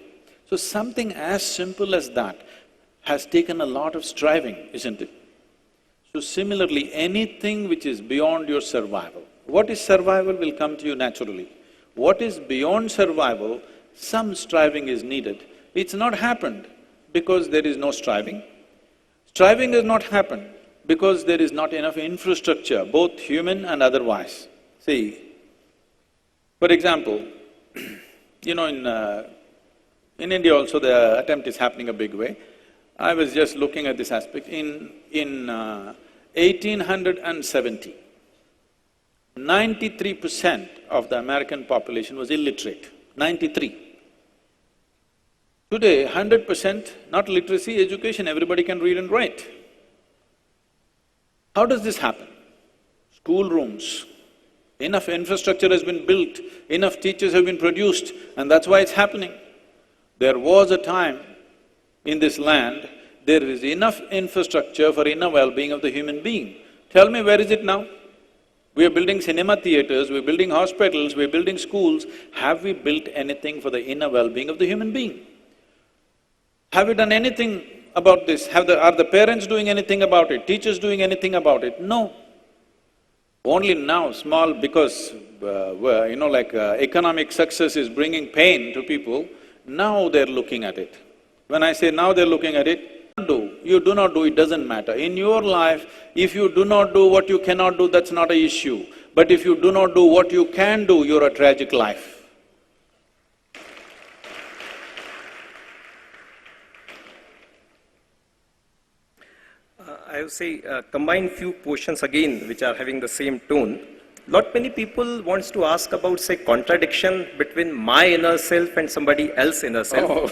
So something as simple as that has taken a lot of striving, isn't it? So similarly, anything which is beyond your survival, what is survival will come to you naturally. What is beyond survival, some striving is needed. It's not happened because there is no striving. Striving has not happened because there is not enough infrastructure, both human and otherwise. See, for example, in India also the attempt is happening a big way. I was just looking at this aspect. In 1870, 93% of the American population was illiterate, 93. Today, 100% not literacy, education, everybody can read and write. How does this happen? Schoolrooms, enough infrastructure has been built, enough teachers have been produced, and that's why it's happening. There was a time in this land, there is enough infrastructure for inner well-being of the human being. Tell me, where is it now? We are building cinema theaters, we're building hospitals, we're building schools. Have we built anything for the inner well-being of the human being? Have we done anything about this? Are the parents doing anything about it? Teachers doing anything about it? No. Only now, small, because economic success is bringing pain to people, now they're looking at it. When I say now they're looking at it, you do not do, it doesn't matter. In your life, if you do not do what you cannot do, that's not an issue. But if you do not do what you can do, you're a tragic life. I would say combine few questions again which are having the same tone. Lot many people wants to ask about, say, contradiction between my inner self and somebody else's inner self. Oh.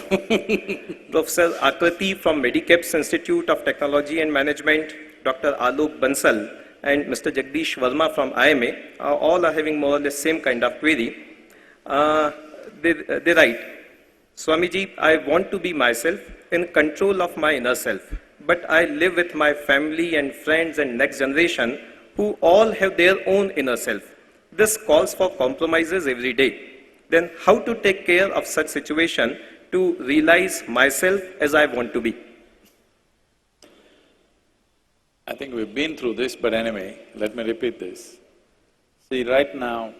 Professor Akriti from Medicaps Institute of Technology and Management, Dr. Alok Bansal and Mr. Jagdish Verma from IMA all are having more or less same kind of query. They write, Swamiji, I want to be myself in control of my inner self, but I live with my family and friends and next generation who all have their own inner self. This calls for compromises every day. Then how to take care of such situation to realize myself as I want to be? I think we've been through this, but anyway, let me repeat this. See, right now,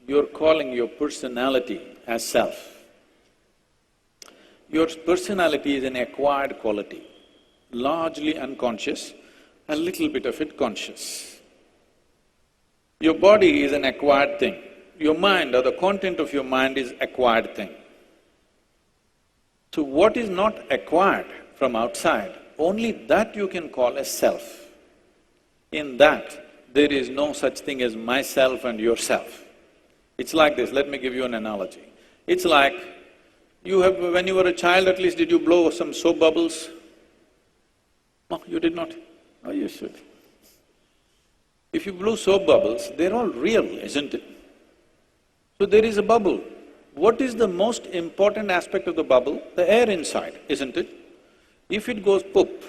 you're calling your personality as self. Your personality is an acquired quality, largely unconscious, a little bit of it conscious. Your body is an acquired thing. Your mind or the content of your mind is acquired thing. So what is not acquired from outside, only that you can call as self. In that, there is no such thing as myself and yourself. It's like this, let me give you an analogy. It's like, when you were a child, at least did you blow some soap bubbles? No, you did not. Oh, you should. If you blow soap bubbles, they're all real, isn't it? So there is a bubble. What is the most important aspect of the bubble? The air inside, isn't it? If it goes poop,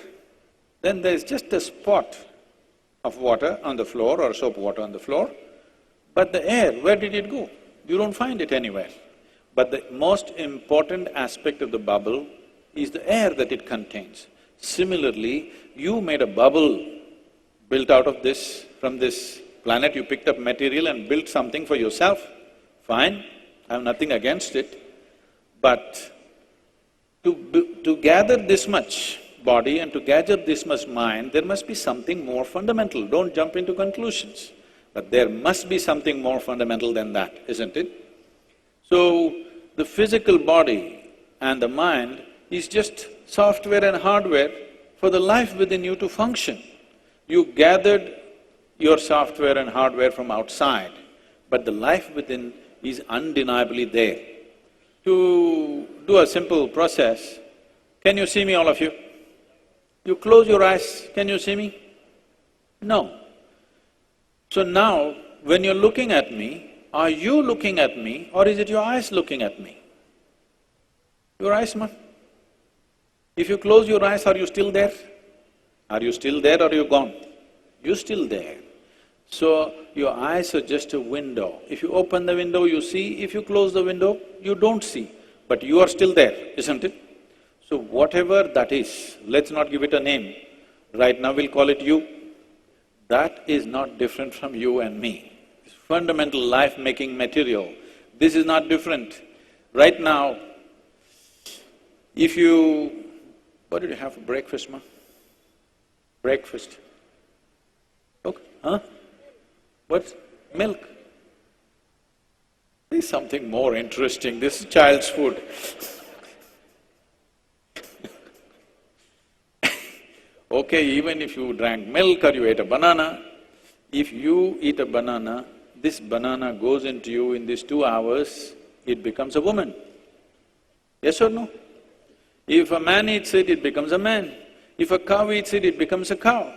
then there's just a spot of water on the floor or soap water on the floor, but the air, where did it go? You don't find it anywhere. But the most important aspect of the bubble is the air that it contains. Similarly, you made a bubble built out of this, from this planet, you picked up material and built something for yourself. Fine, I have nothing against it. But to gather this much body and to gather this much mind, there must be something more fundamental. Don't jump into conclusions. But there must be something more fundamental than that, isn't it? So, the physical body and the mind is just software and hardware for the life within you to function. You gathered your software and hardware from outside, but the life within is undeniably there. To do a simple process, can you see me, all of you? You close your eyes, can you see me? No. So now, when you're looking at me, are you looking at me or is it your eyes looking at me? Your eyes, man. If you close your eyes, are you still there? Are you still there or are you gone? You're still there. So, your eyes are just a window. If you open the window, you see. If you close the window, you don't see. but you are still there, isn't it? So whatever that is, let's not give it a name. Right now we'll call it you. That is not different from you and me. It's fundamental life-making material. This is not different. Right now, if you… What did you have for breakfast, ma? Breakfast? Okay, huh? What's… milk? This is something more interesting, this is child's food. Okay, even if you drank milk or you ate a banana, if you eat a banana, this banana goes into you in these 2 hours, it becomes a woman. Yes or no? If a man eats it, it becomes a man. If a cow eats it, it becomes a cow.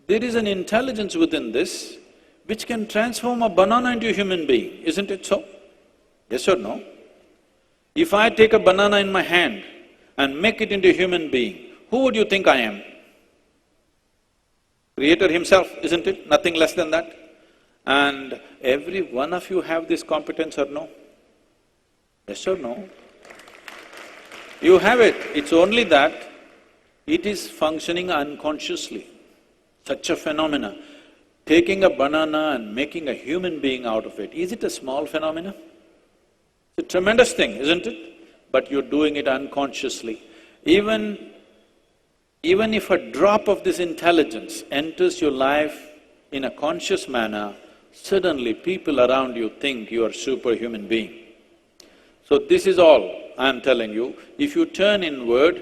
There is an intelligence within this which can transform a banana into a human being, isn't it so? Yes or no? If I take a banana in my hand and make it into a human being, who would you think I am? Creator himself, isn't it? Nothing less than that. And every one of you have this competence or no? Yes or no? You have it, it's only that it is functioning unconsciously. Such a phenomena. Taking a banana and making a human being out of it, is it a small phenomena? It's a tremendous thing, isn't it? But you're doing it unconsciously. Even if a drop of this intelligence enters your life in a conscious manner, suddenly people around you think you are superhuman being. So this is all I'm telling you. If you turn inward,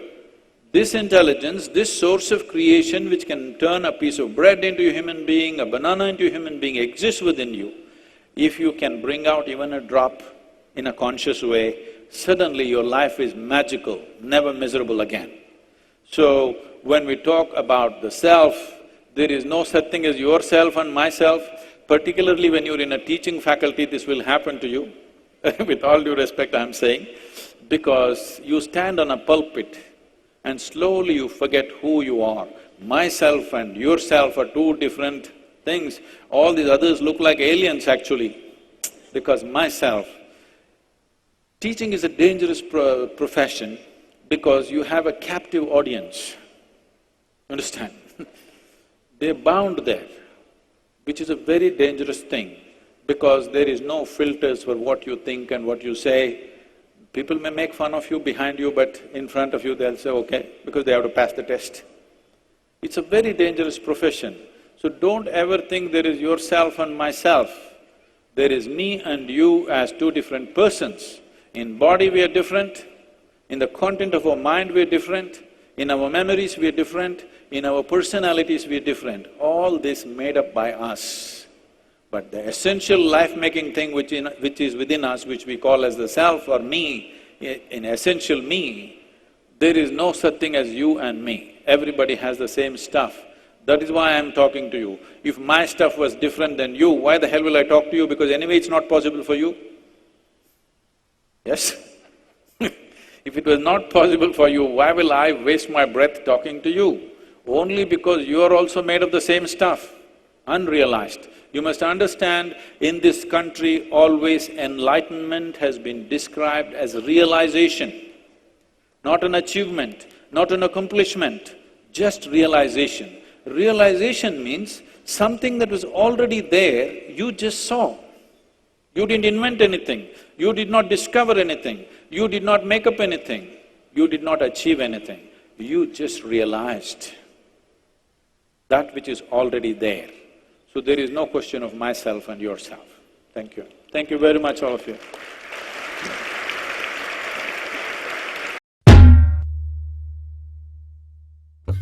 this intelligence, this source of creation which can turn a piece of bread into a human being, a banana into a human being, exists within you. If you can bring out even a drop in a conscious way, suddenly your life is magical, never miserable again. So, when we talk about the self, there is no such thing as yourself and myself. Particularly when you're in a teaching faculty, this will happen to you. With all due respect, I'm saying, because you stand on a pulpit and slowly you forget who you are. Myself and yourself are two different things. All these others look like aliens actually, because myself… Teaching is a dangerous profession because you have a captive audience, understand? They're bound there, which is a very dangerous thing because there is no filters for what you think and what you say. People may make fun of you behind you, but in front of you they'll say okay, because they have to pass the test. It's a very dangerous profession. So don't ever think there is yourself and myself. There is me and you as two different persons. In body we are different, in the content of our mind we are different, in our memories we are different, in our personalities we are different. All this made up by us. But the essential life-making thing which is within us, which we call as the self or me, in essential me, there is no such thing as you and me. Everybody has the same stuff. That is why I'm talking to you. If my stuff was different than you, why the hell will I talk to you? Because anyway it's not possible for you. Yes? If it was not possible for you, why will I waste my breath talking to you? Only because you are also made of the same stuff, unrealized. You must understand, in this country always enlightenment has been described as realization, not an achievement, not an accomplishment, just realization. Realization means something that was already there, you just saw. You didn't invent anything, you did not discover anything, you did not make up anything, you did not achieve anything, you just realized that which is already there. So there is no question of myself and yourself. Thank you. Thank you very much, all of you.